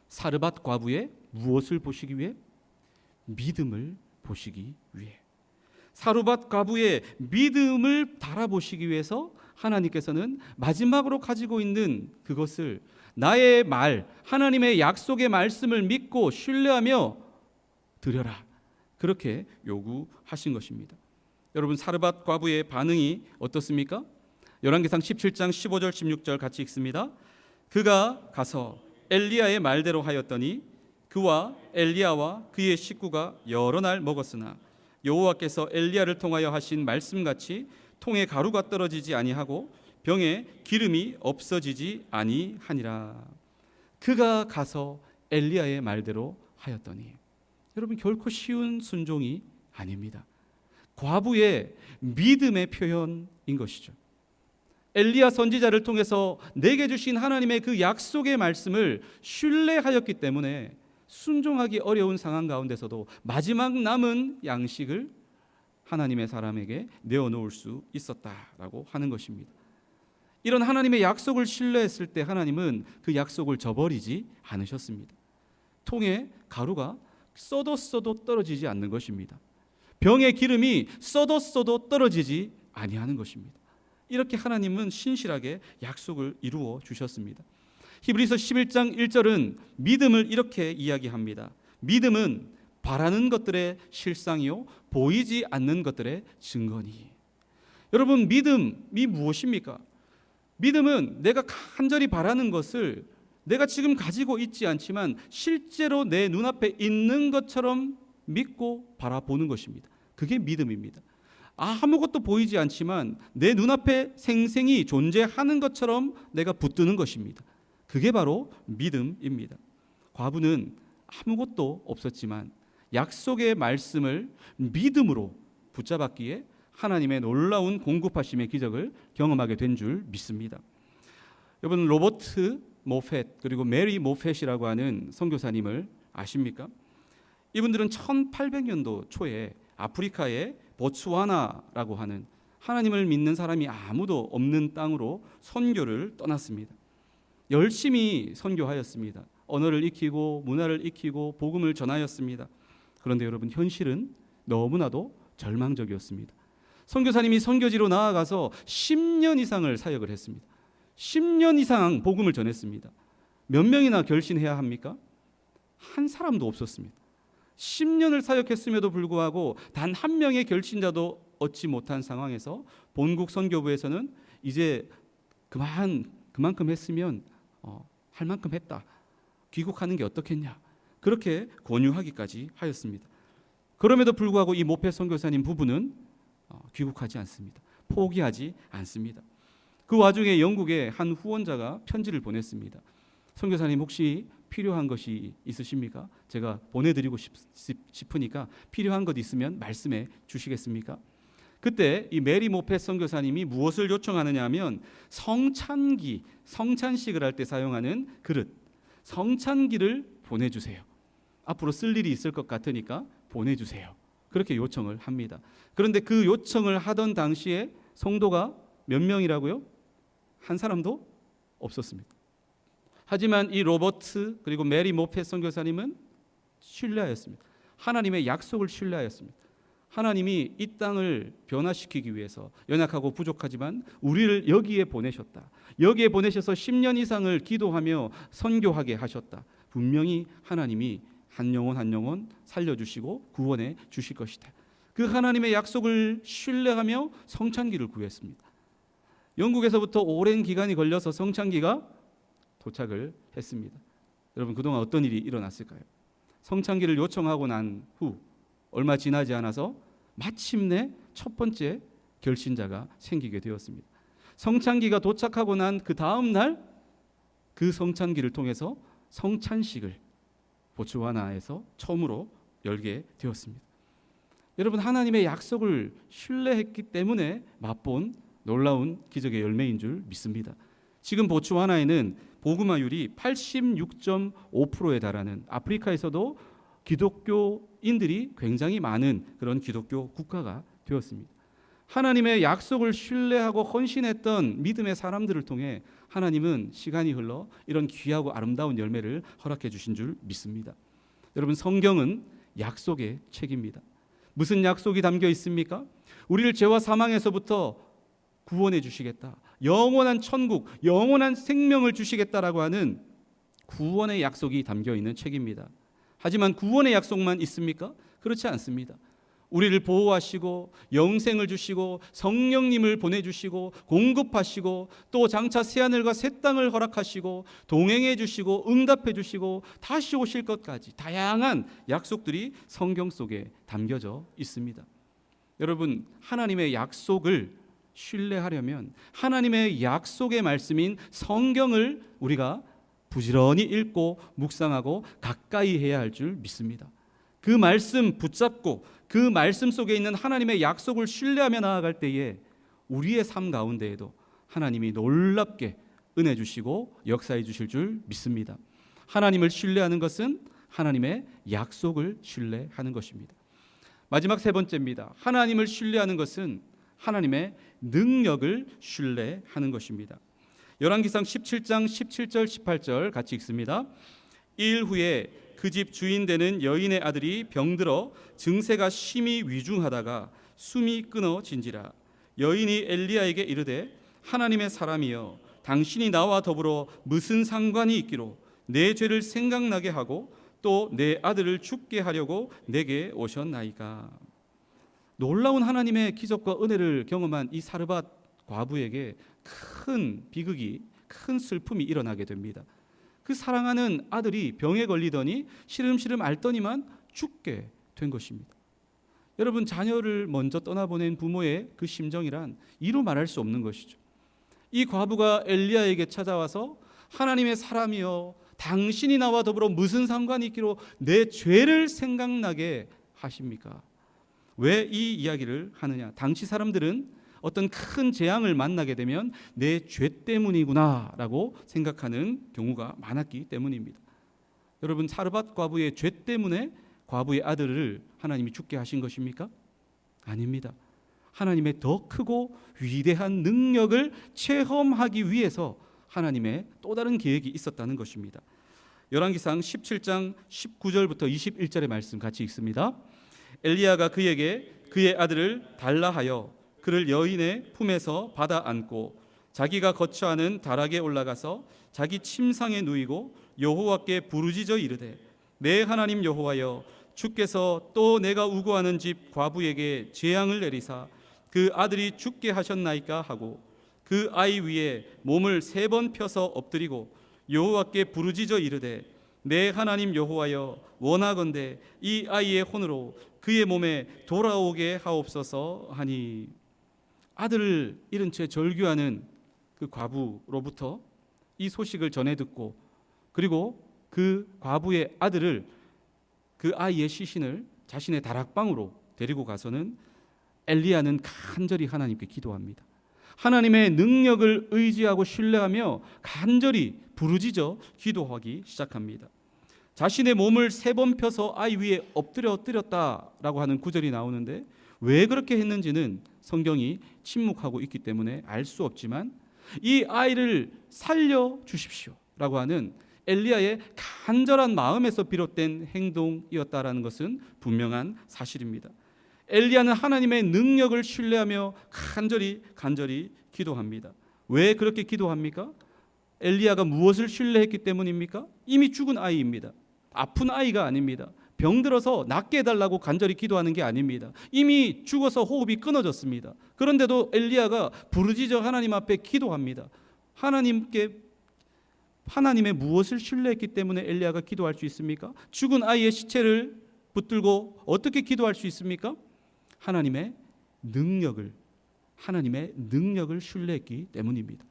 사르밧 과부의 무엇을 보시기 위해? 믿음을 보시기 위해. 사르밧 과부의 믿음을 달아보시기 위해서 하나님께서는 마지막으로 가지고 있는 그것을 나의 말, 하나님의 약속의 말씀을 믿고 신뢰하며 드려라, 그렇게 요구하신 것입니다. 여러분, 사르밧 과부의 반응이 어떻습니까? 열왕기상 17장 15절 16절 같이 읽습니다. 그가 가서 엘리야의 말대로 하였더니 그와 엘리야와 그의 식구가 여러 날 먹었으나 여호와께서 엘리야를 통하여 하신 말씀같이 통에 가루가 떨어지지 아니하고 병에 기름이 없어지지 아니하니라. 그가 가서 엘리야의 말대로 하였더니, 여러분, 결코 쉬운 순종이 아닙니다. 과부의 믿음의 표현인 것이죠. 엘리야 선지자를 통해서 내게 주신 하나님의 그 약속의 말씀을 신뢰하였기 때문에 순종하기 어려운 상황 가운데서도 마지막 남은 양식을 하나님의 사람에게 내어놓을 수 있었다라고 하는 것입니다. 이런 하나님의 약속을 신뢰했을 때 하나님은 그 약속을 저버리지 않으셨습니다. 통에 가루가 써도 떨어지지 않는 것입니다. 병의 기름이 써도 떨어지지 아니하는 것입니다. 이렇게 하나님은 신실하게 약속을 이루어 주셨습니다. 히브리서 11장 1절은 믿음을 이렇게 이야기합니다. 믿음은 바라는 것들의 실상이요 보이지 않는 것들의 증거니. 여러분, 믿음이 무엇입니까? 믿음은 내가 간절히 바라는 것을 내가 지금 가지고 있지 않지만 실제로 내 눈앞에 있는 것처럼 믿고 바라보는 것입니다. 그게 믿음입니다. 아무것도 보이지 않지만 내 눈앞에 생생히 존재하는 것처럼 내가 붙드는 것입니다. 그게 바로 믿음입니다. 과부는 아무것도 없었지만 약속의 말씀을 믿음으로 붙잡았기에 하나님의 놀라운 공급하심의 기적을 경험하게 된 줄 믿습니다. 여러분, 로버트 모펫 그리고 메리 모펫이라고 하는 선교사님을 아십니까? 이분들은 1800년도 초에 아프리카의 보츠와나라고 하는 하나님을 믿는 사람이 아무도 없는 땅으로 선교를 떠났습니다. 열심히 선교하였습니다. 언어를 익히고 문화를 익히고 복음을 전하였습니다. 그런데 여러분, 현실은 너무나도 절망적이었습니다. 선교사님이 선교지로 나아가서 10년 이상을 사역을 했습니다. 10년 이상 복음을 전했습니다. 몇 명이나 결신해야 합니까? 한 사람도 없었습니다. 10년을 사역했음에도 불구하고 단 한 명의 결신자도 얻지 못한 상황에서 본국 선교부에서는 이제 그만큼 했으면 할 만큼 했다. 귀국하는 게 어떻겠냐. 그렇게 권유하기까지 하였습니다. 그럼에도 불구하고 이 모페 선교사님 부부는 귀국하지 않습니다. 포기하지 않습니다. 그 와중에 영국의 한 후원자가 편지를 보냈습니다. 선교사님 혹시 필요한 것이 있으십니까? 제가 보내드리고 싶으니까 필요한 것 있으면 말씀해 주시겠습니까? 그때 이 메리 모펫 선교사님이 무엇을 요청하느냐 하면 성찬식을 할 때 사용하는 그릇, 성찬기를 보내주세요. 앞으로 쓸 일이 있을 것 같으니까 보내주세요. 그렇게 요청을 합니다. 그런데 그 요청을 하던 당시에 성도가 몇 명이라고요? 한 사람도 없었습니다. 하지만 이 로버트 그리고 메리 모펫 선교사님은 신뢰하였습니다. 하나님의 약속을 신뢰하였습니다. 하나님이 이 땅을 변화시키기 위해서 연약하고 부족하지만 우리를 여기에 보내셨다. 여기에 보내셔서 10년 이상을 기도하며 선교하게 하셨다. 분명히 하나님이 한 영혼 한 영혼 살려주시고 구원해 주실 것이다. 그 하나님의 약속을 신뢰하며 성찬기를 구했습니다. 영국에서부터 오랜 기간이 걸려서 성찬기가 도착을 했습니다. 여러분 그동안 어떤 일이 일어났을까요? 성찬기를 요청하고 난 후 얼마 지나지 않아서 마침내 첫 번째 결신자가 생기게 되었습니다. 성찬기가 도착하고 난 그 다음 날 그 성찬기를 통해서 성찬식을 보츠와나에서 처음으로 열게 되었습니다. 여러분 하나님의 약속을 신뢰했기 때문에 맛본 놀라운 기적의 열매인 줄 믿습니다. 지금 보츠와나에는 복음화율이 86.5%에 달하는 아프리카에서도 기독교인들이 굉장히 많은 그런 기독교 국가가 되었습니다. 하나님의 약속을 신뢰하고 헌신했던 믿음의 사람들을 통해 하나님은 시간이 흘러 이런 귀하고 아름다운 열매를 허락해 주신 줄 믿습니다. 여러분 성경은 약속의 책입니다. 무슨 약속이 담겨 있습니까? 우리를 죄와 사망에서부터 구원해 주시겠다. 영원한 천국, 영원한 생명을 주시겠다라고 하는 구원의 약속이 담겨 있는 책입니다. 하지만 구원의 약속만 있습니까? 그렇지 않습니다. 우리를 보호하시고 영생을 주시고 성령님을 보내주시고 공급하시고 또 장차 새하늘과 새 땅을 허락하시고 동행해 주시고 응답해 주시고 다시 오실 것까지 다양한 약속들이 성경 속에 담겨져 있습니다. 여러분 하나님의 약속을 신뢰하려면 하나님의 약속의 말씀인 성경을 우리가 부지런히 읽고 묵상하고 가까이 해야 할 줄 믿습니다. 그 말씀 붙잡고 그 말씀 속에 있는 하나님의 약속을 신뢰하며 나아갈 때에 우리의 삶 가운데에도 하나님이 놀랍게 은혜 주시고 역사해 주실 줄 믿습니다. 하나님을 신뢰하는 것은 하나님의 약속을 신뢰하는 것입니다. 마지막 세 번째입니다. 하나님을 신뢰하는 것은 하나님의 능력을 신뢰하는 것입니다. 열왕기상 17장 17절 18절 같이 읽습니다. 일 후에 그 집 주인 되는 여인의 아들이 병들어 증세가 심히 위중하다가 숨이 끊어진지라. 여인이 엘리야에게 이르되 하나님의 사람이여 당신이 나와 더불어 무슨 상관이 있기로 내 죄를 생각나게 하고 또 내 아들을 죽게 하려고 내게 오셨나이까. 놀라운 하나님의 기적과 은혜를 경험한 이 사르밧 과부에게 큰 비극이, 큰 슬픔이 일어나게 됩니다. 그 사랑하는 아들이 병에 걸리더니 시름시름 앓더니만 죽게 된 것입니다. 여러분 자녀를 먼저 떠나보낸 부모의 그 심정이란 이루 말할 수 없는 것이죠. 이 과부가 엘리야에게 찾아와서 하나님의 사람이여 당신이 나와 더불어 무슨 상관이 있기로 내 죄를 생각나게 하십니까? 왜 이 이야기를 하느냐? 당시 사람들은 어떤 큰 재앙을 만나게 되면 내 죄 때문이구나 라고 생각하는 경우가 많았기 때문입니다. 여러분 사르밧 과부의 죄 때문에 과부의 아들을 하나님이 죽게 하신 것입니까? 아닙니다. 하나님의 더 크고 위대한 능력을 체험하기 위해서 하나님의 또 다른 계획이 있었다는 것입니다. 열왕기상 17장 19절부터 21절의 말씀 같이 읽습니다. 엘리야가 그에게 그의 아들을 달라 하여 그를 여인의 품에서 받아 안고 자기가 거처하는 다락에 올라가서 자기 침상에 누이고 여호와께 부르짖어 이르되 내 하나님 여호와여 주께서 또 내가 우고하는 집 과부에게 재앙을 내리사 그 아들이 죽게 하셨나이까 하고 그 아이 위에 몸을 3번 펴서 엎드리고 여호와께 부르짖어 이르되 내 하나님 여호와여 원하건대 이 아이의 혼으로 그의 몸에 돌아오게 하옵소서 하니, 아들을 잃은 채 절규하는 그 과부로부터 이 소식을 전해 듣고 그리고 그 과부의 아들을, 그 아이의 시신을 자신의 다락방으로 데리고 가서는 엘리야는 간절히 하나님께 기도합니다. 하나님의 능력을 의지하고 신뢰하며 간절히 부르짖어 기도하기 시작합니다. 자신의 몸을 3번 펴서 아이 위에 엎드렸다라고 하는 구절이 나오는데, 왜 그렇게 했는지는 성경이 침묵하고 있기 때문에 알 수 없지만 이 아이를 살려 주십시오라고 하는 엘리야의 간절한 마음에서 비롯된 행동이었다라는 것은 분명한 사실입니다. 엘리야는 하나님의 능력을 신뢰하며 간절히 기도합니다. 왜 그렇게 기도합니까? 엘리야가 무엇을 신뢰했기 때문입니까? 이미 죽은 아이입니다. 아픈 아이가 아닙니다. 병들어서 낫게 해달라고 간절히 기도하는 게 아닙니다. 이미 죽어서 호흡이 끊어졌습니다. 그런데도 엘리야가 부르짖어 하나님 앞에 기도합니다. 하나님의 무엇을 신뢰했기 때문에 엘리야가 기도할 수 있습니까? 죽은 아이의 시체를 붙들고 어떻게 기도할 수 있습니까? 하나님의 능력을 신뢰했기 때문입니다.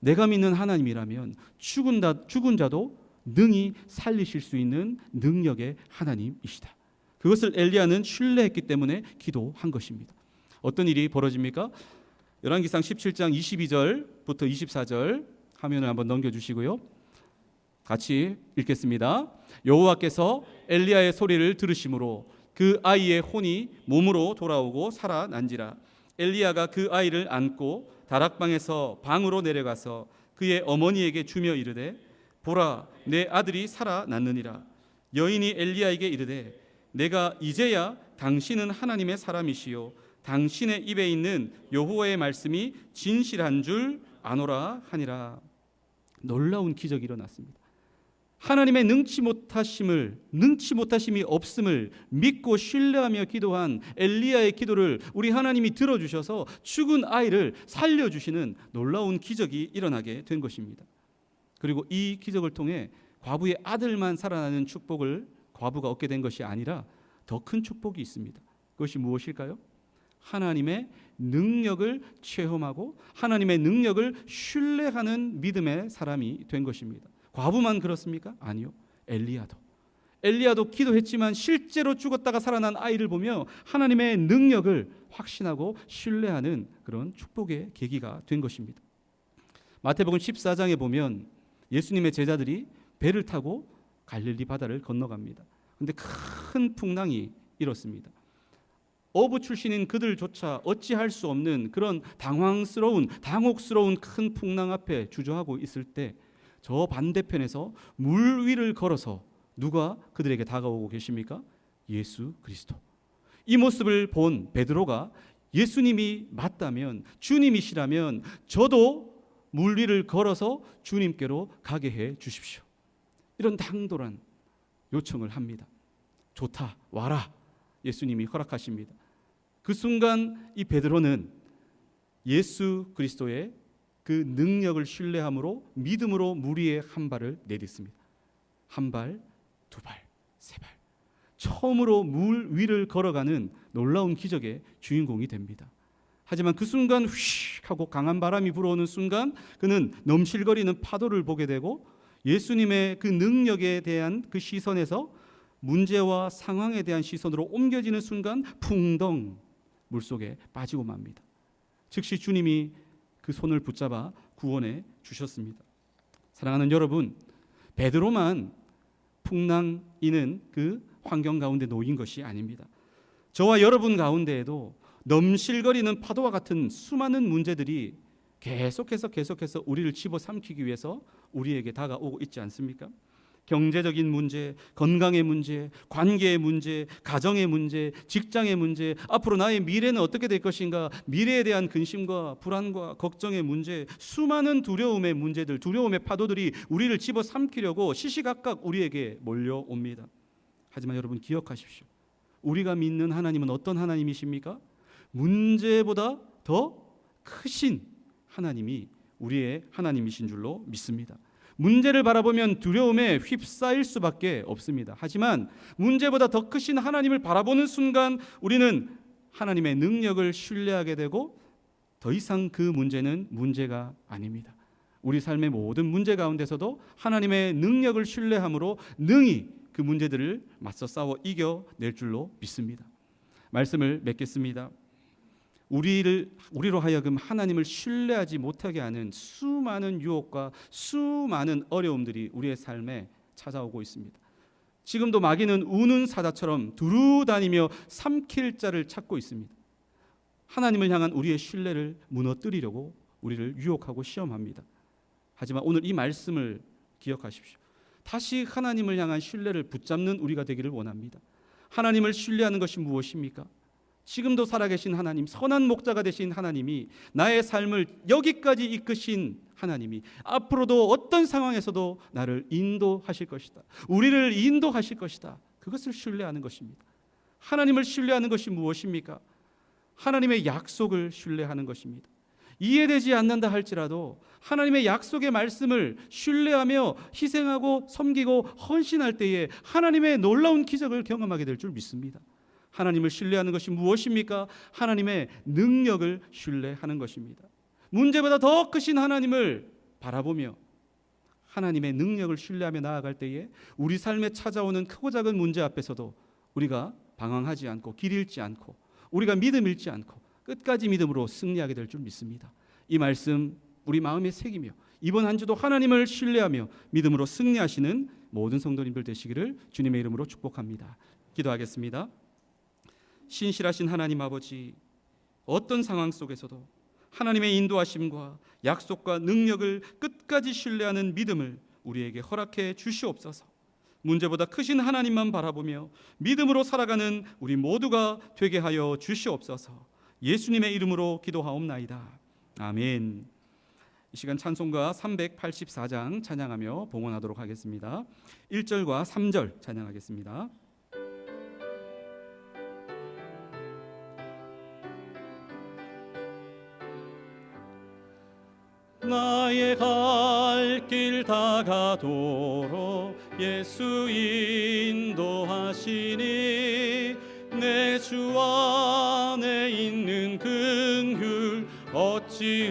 내가 믿는 하나님이라면 죽은 자도 능히 살리실 수 있는 능력의 하나님이시다. 그것을 엘리야는 신뢰했기 때문에 기도한 것입니다. 어떤 일이 벌어집니까? 열왕기상 17장 22절부터 24절 화면을 한번 넘겨주시고요. 같이 읽겠습니다. 여호와께서 엘리야의 소리를 들으심으로 그 아이의 혼이 몸으로 돌아오고 살아난지라. 엘리야가 그 아이를 안고 다락방에서 방으로 내려가서 그의 어머니에게 주며 이르되 보라, 내 아들이 살아났느니라. 여인이 엘리야에게 이르되 내가 이제야 당신은 하나님의 사람이시요 당신의 입에 있는 여호와의 말씀이 진실한 줄 아노라 하니라. 놀라운 기적이 일어났습니다. 하나님의 능치 못하심이 없음을 믿고 신뢰하며 기도한 엘리야의 기도를 우리 하나님이 들어주셔서 죽은 아이를 살려주시는 놀라운 기적이 일어나게 된 것입니다. 그리고 이 기적을 통해 과부의 아들만 살아나는 축복을 과부가 얻게 된 것이 아니라 더 큰 축복이 있습니다. 그것이 무엇일까요? 하나님의 능력을 체험하고 하나님의 능력을 신뢰하는 믿음의 사람이 된 것입니다. 과부만 그렇습니까? 아니요. 엘리야도 기도했지만 실제로 죽었다가 살아난 아이를 보며 하나님의 능력을 확신하고 신뢰하는 그런 축복의 계기가 된 것입니다. 마태복음 14장에 보면 예수님의 제자들이 배를 타고 갈릴리 바다를 건너갑니다. 그런데 큰 풍랑이 일었습니다. 어부 출신인 그들조차 어찌할 수 없는 그런 당혹스러운 큰 풍랑 앞에 주저하고 있을 때 저 반대편에서 물 위를 걸어서 누가 그들에게 다가오고 계십니까? 예수 그리스도. 이 모습을 본 베드로가 예수님이 맞다면, 주님이시라면 저도 물 위를 걸어서 주님께로 가게 해 주십시오. 이런 당돌한 요청을 합니다. 좋다, 와라. 예수님이 허락하십니다. 그 순간 이 베드로는 예수 그리스도의 그 능력을 신뢰함으로 믿음으로 물 위에 한 발을 내딛습니다. 한 발, 두 발, 세 발. 처음으로 물 위를 걸어가는 놀라운 기적의 주인공이 됩니다. 하지만 그 순간 휙 하고 강한 바람이 불어오는 순간 그는 넘실거리는 파도를 보게 되고 예수님의 그 능력에 대한 그 시선에서 문제와 상황에 대한 시선으로 옮겨지는 순간 풍덩 물속에 빠지고 맙니다. 즉시 주님이 그 손을 붙잡아 구원해 주셨습니다. 사랑하는 여러분, 베드로만 풍랑이는 그 환경 가운데 놓인 것이 아닙니다. 저와 여러분 가운데에도 넘실거리는 파도와 같은 수많은 문제들이 계속해서 우리를 집어삼키기 위해서 우리에게 다가오고 있지 않습니까? 경제적인 문제, 건강의 문제, 관계의 문제, 가정의 문제, 직장의 문제, 앞으로 나의 미래는 어떻게 될 것인가, 미래에 대한 근심과 불안과 걱정의 문제, 수많은 두려움의 문제들, 두려움의 파도들이 우리를 집어삼키려고 시시각각 우리에게 몰려옵니다. 하지만 여러분 기억하십시오. 우리가 믿는 하나님은 어떤 하나님이십니까? 문제보다 더 크신 하나님이 우리의 하나님이신 줄로 믿습니다. 문제를 바라보면 두려움에 휩싸일 수밖에 없습니다. 하지만 문제보다 더 크신 하나님을 바라보는 순간 우리는 하나님의 능력을 신뢰하게 되고 더 이상 그 문제는 문제가 아닙니다. 우리 삶의 모든 문제 가운데서도 하나님의 능력을 신뢰함으로 능히 그 문제들을 맞서 싸워 이겨낼 줄로 믿습니다. 말씀을 맺겠습니다. 우리로 하여금 하나님을 신뢰하지 못하게 하는 수많은 유혹과 수많은 어려움들이 우리의 삶에 찾아오고 있습니다. 지금도 마귀는 우는 사자처럼 두루다니며 삼킬 자를 찾고 있습니다. 하나님을 향한 우리의 신뢰를 무너뜨리려고 우리를 유혹하고 시험합니다. 하지만 오늘 이 말씀을 기억하십시오. 다시 하나님을 향한 신뢰를 붙잡는 우리가 되기를 원합니다. 하나님을 신뢰하는 것이 무엇입니까? 지금도 살아계신 하나님, 선한 목자가 되신 하나님이 나의 삶을 여기까지 이끄신 하나님이 앞으로도 어떤 상황에서도 나를 인도하실 것이다. 우리를 인도하실 것이다. 그것을 신뢰하는 것입니다. 하나님을 신뢰하는 것이 무엇입니까? 하나님의 약속을 신뢰하는 것입니다. 이해되지 않는다 할지라도 하나님의 약속의 말씀을 신뢰하며 희생하고 섬기고 헌신할 때에 하나님의 놀라운 기적을 경험하게 될 줄 믿습니다. 하나님을 신뢰하는 것이 무엇입니까? 하나님의 능력을 신뢰하는 것입니다. 문제보다 더 크신 하나님을 바라보며 하나님의 능력을 신뢰하며 나아갈 때에 우리 삶에 찾아오는 크고 작은 문제 앞에서도 우리가 방황하지 않고 길 잃지 않고 우리가 믿음 잃지 않고 끝까지 믿음으로 승리하게 될 줄 믿습니다. 이 말씀 우리 마음에 새기며 이번 한 주도 하나님을 신뢰하며 믿음으로 승리하시는 모든 성도님들 되시기를 주님의 이름으로 축복합니다. 기도하겠습니다. 신실하신 하나님 아버지, 어떤 상황 속에서도 하나님의 인도하심과 약속과 능력을 끝까지 신뢰하는 믿음을 우리에게 허락해 주시옵소서. 문제보다 크신 하나님만 바라보며 믿음으로 살아가는 우리 모두가 되게 하여 주시옵소서. 예수님의 이름으로 기도하옵나이다. 아멘. 이 시간 찬송가 384장 찬양하며 봉헌하도록 하겠습니다. 1절과 3절 찬양하겠습니다. 나의 갈 길 다가도록 예수 인도하시니 내 주 안에 있는 긍휼 어찌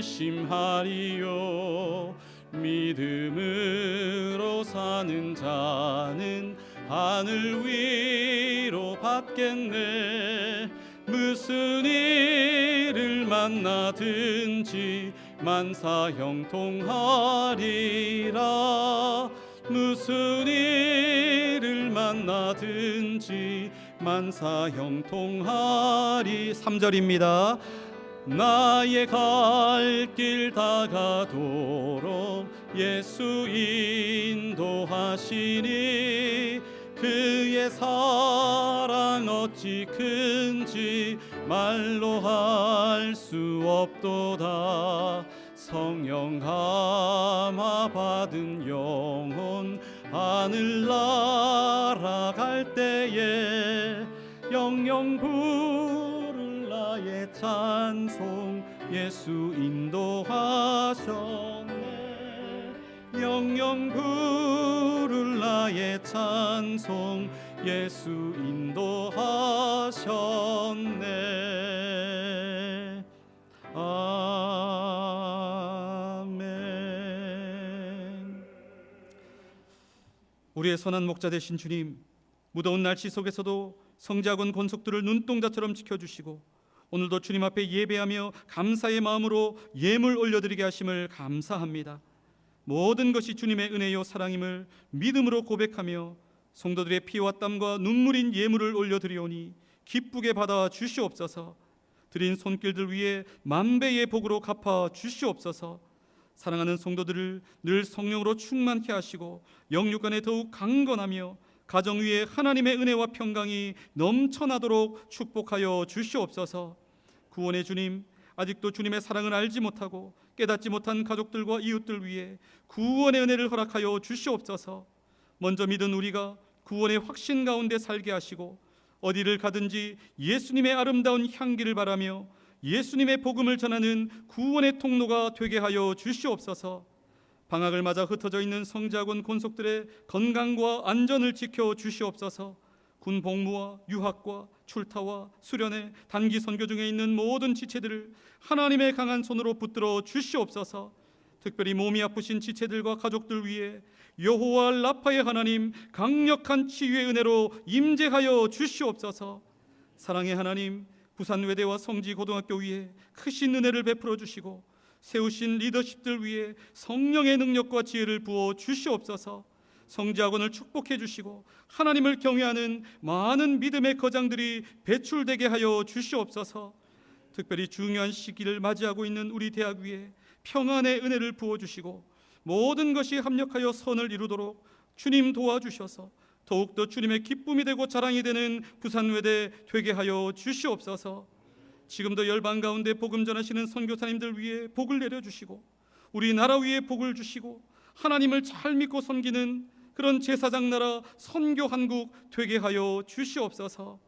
의심하리요. 믿음으로 사는 자는 하늘 위로 받겠네. 무슨 일을 만나든지 만사 형통하리라. 무슨 일을 만나든지 만사 형통하리. 3절입니다. 나의 갈 길 다가도록 예수 인도하시니 그의 사랑 어찌 큰지 말로 할 수 없도다. 성령 감화 받은 영혼 하늘 날아갈 때에 영영 부를 나의 찬송 예수 인도하셨네. 영영 부를 나의 찬송 예수 인도하셨네. 아멘. 우리의 선한 목자 되신 주님, 무더운 날씨 속에서도 성지하건 권속들을 눈동자처럼 지켜주시고 오늘도 주님 앞에 예배하며 감사의 마음으로 예물 올려드리게 하심을 감사합니다. 모든 것이 주님의 은혜요 사랑임을 믿음으로 고백하며 성도들의 피와 땀과 눈물인 예물을 올려드리오니 기쁘게 받아 주시옵소서. 드린 손길들 위에 만배의 복으로 갚아 주시옵소서. 사랑하는 성도들을 늘 성령으로 충만케 하시고 영육 안에 더욱 강건하며 가정 위에 하나님의 은혜와 평강이 넘쳐나도록 축복하여 주시옵소서. 구원의 주님, 아직도 주님의 사랑을 알지 못하고 깨닫지 못한 가족들과 이웃들 위해 구원의 은혜를 허락하여 주시옵소서. 먼저 믿은 우리가 구원의 확신 가운데 살게 하시고 어디를 가든지 예수님의 아름다운 향기를 바라며 예수님의 복음을 전하는 구원의 통로가 되게 하여 주시옵소서. 방학을 맞아 흩어져 있는 성지학원 권속들의 건강과 안전을 지켜 주시옵소서. 군 복무와 유학과 출타와 수련회, 단기 선교 중에 있는 모든 지체들을 하나님의 강한 손으로 붙들어 주시옵소서. 특별히 몸이 아프신 지체들과 가족들 위해 여호와 라파의 하나님 강력한 치유의 은혜로 임재하여 주시옵소서. 사랑의 하나님, 부산 외대와 성지 고등학교 위에 크신 은혜를 베풀어 주시고 세우신 리더십들 위에 성령의 능력과 지혜를 부어 주시옵소서. 성지학원을 축복해 주시고 하나님을 경외하는 많은 믿음의 거장들이 배출되게 하여 주시옵소서. 특별히 중요한 시기를 맞이하고 있는 우리 대학 위에 평안의 은혜를 부어 주시고 모든 것이 합력하여 선을 이루도록 주님 도와주셔서 더욱더 주님의 기쁨이 되고 자랑이 되는 부산외대 되게 하여 주시옵소서. 지금도 열방 가운데 복음 전하시는 선교사님들 위해 복을 내려주시고 우리나라 위에 복을 주시고 하나님을 잘 믿고 섬기는 그런 제사장 나라 선교 한국 되게 하여 주시옵소서.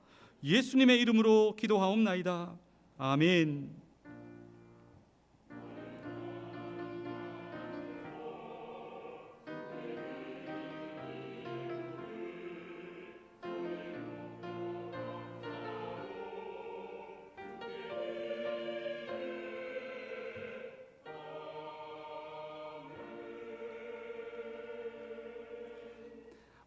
예수님의 이름으로 기도하옵나이다. 아멘.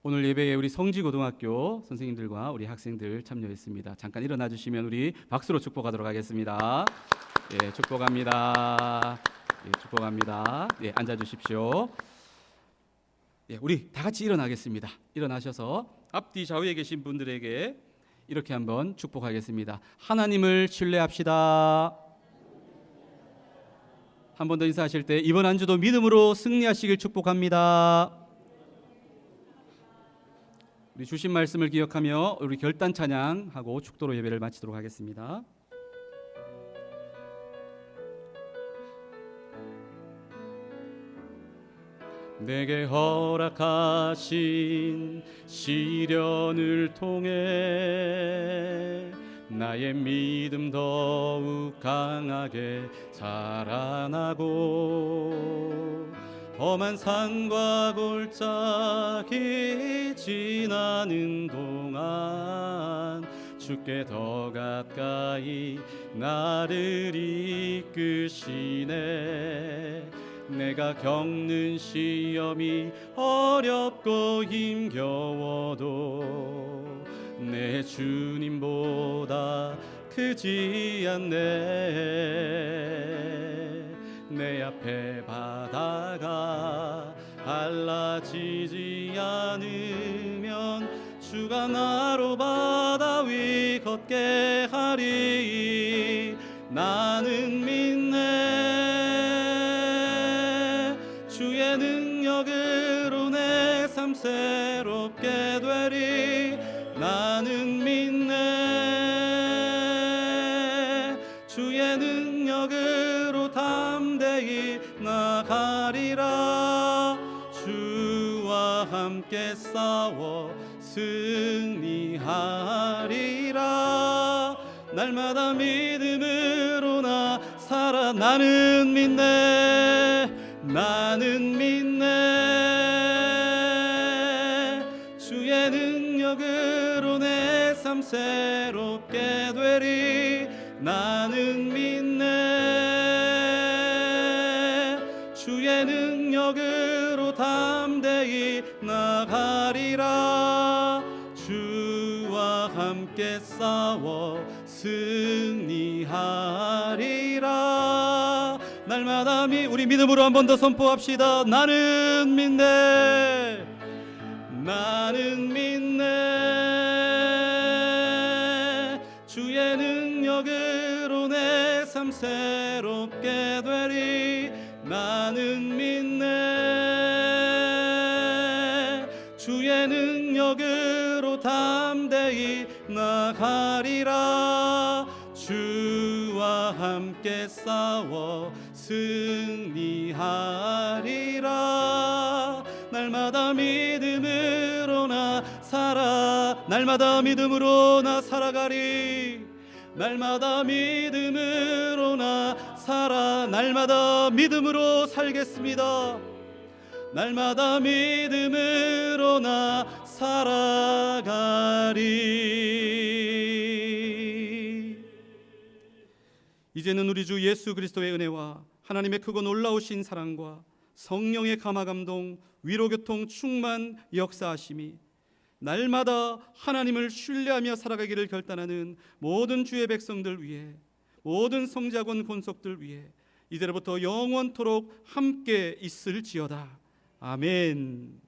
오늘 예배에 우리 성지고등학교 선생님들과 우리 학생들 참여했습니다. 잠깐 일어나 주시면 우리 박수로 축복하도록 하겠습니다. 예, 축복합니다. 예, 축복합니다. 예, 앉아 주십시오. 예, 우리 다 같이 일어나겠습니다. 일어나셔서 앞뒤 좌우에 계신 분들에게 이렇게 한번 축복하겠습니다. 하나님을 신뢰합시다. 한 번 더 인사하실 때 이번 한 주도 믿음으로 승리하시길 축복합니다. 우리 주신 말씀을 기억하며 우리 결단 찬양하고 축도로 예배를 마치도록 하겠습니다. 내게 허락하신 시련을 통해 나의 믿음 더욱 강하게 자라나고 험한 산과 골짜기 지나는 동안 주께 더 가까이 나를 이끄시네. 내가 겪는 시험이 어렵고 힘겨워도 내 주님보다 크지 않네. 내 앞에 바다가 갈라지지 않으면 주가 나로 바다 위 걷게 하리. 나는 믿네. 주의 능력으로 내 삶 새롭게 되리. 나는 믿네. 주의 능력으로 담대히 나가리라. 주와 함께 싸워 승리하리라. 날마다 믿음으로 나 살아. 나는 믿네. 나는 믿네. 주의 능력으로 내 삶 새롭게 되리. 나는 믿네. 주의 능력으로 담대히 나가리라. 주와 함께 싸워 승리하리라. 날마다 우리 믿음으로 한 번 더 선포합시다. 나는 믿네. 나는 믿네. 주의 능력으로 내 삶 새롭게 되리. 나는 믿네. 주의 능력으로 담대히 나가리라. 주와 함께 싸워 승리하리라. 날마다 믿음으로 나 살아, 날마다 믿음으로 나 살아가리. 날마다 믿음으로 나 살아, 날마다 믿음으로 살겠습니다. 날마다 믿음으로 나 살아가리. 이제는 우리 주 예수 그리스도의 은혜와 하나님의 크고 놀라우신 사랑과 성령의 감화 감동 위로 교통 충만 역사하심이 날마다 하나님을 신뢰하며 살아가기를 결단하는 모든 주의 백성들 위해, 모든 성자권 권속들 위해 이제로부터 영원토록 함께 있을지어다. 아멘.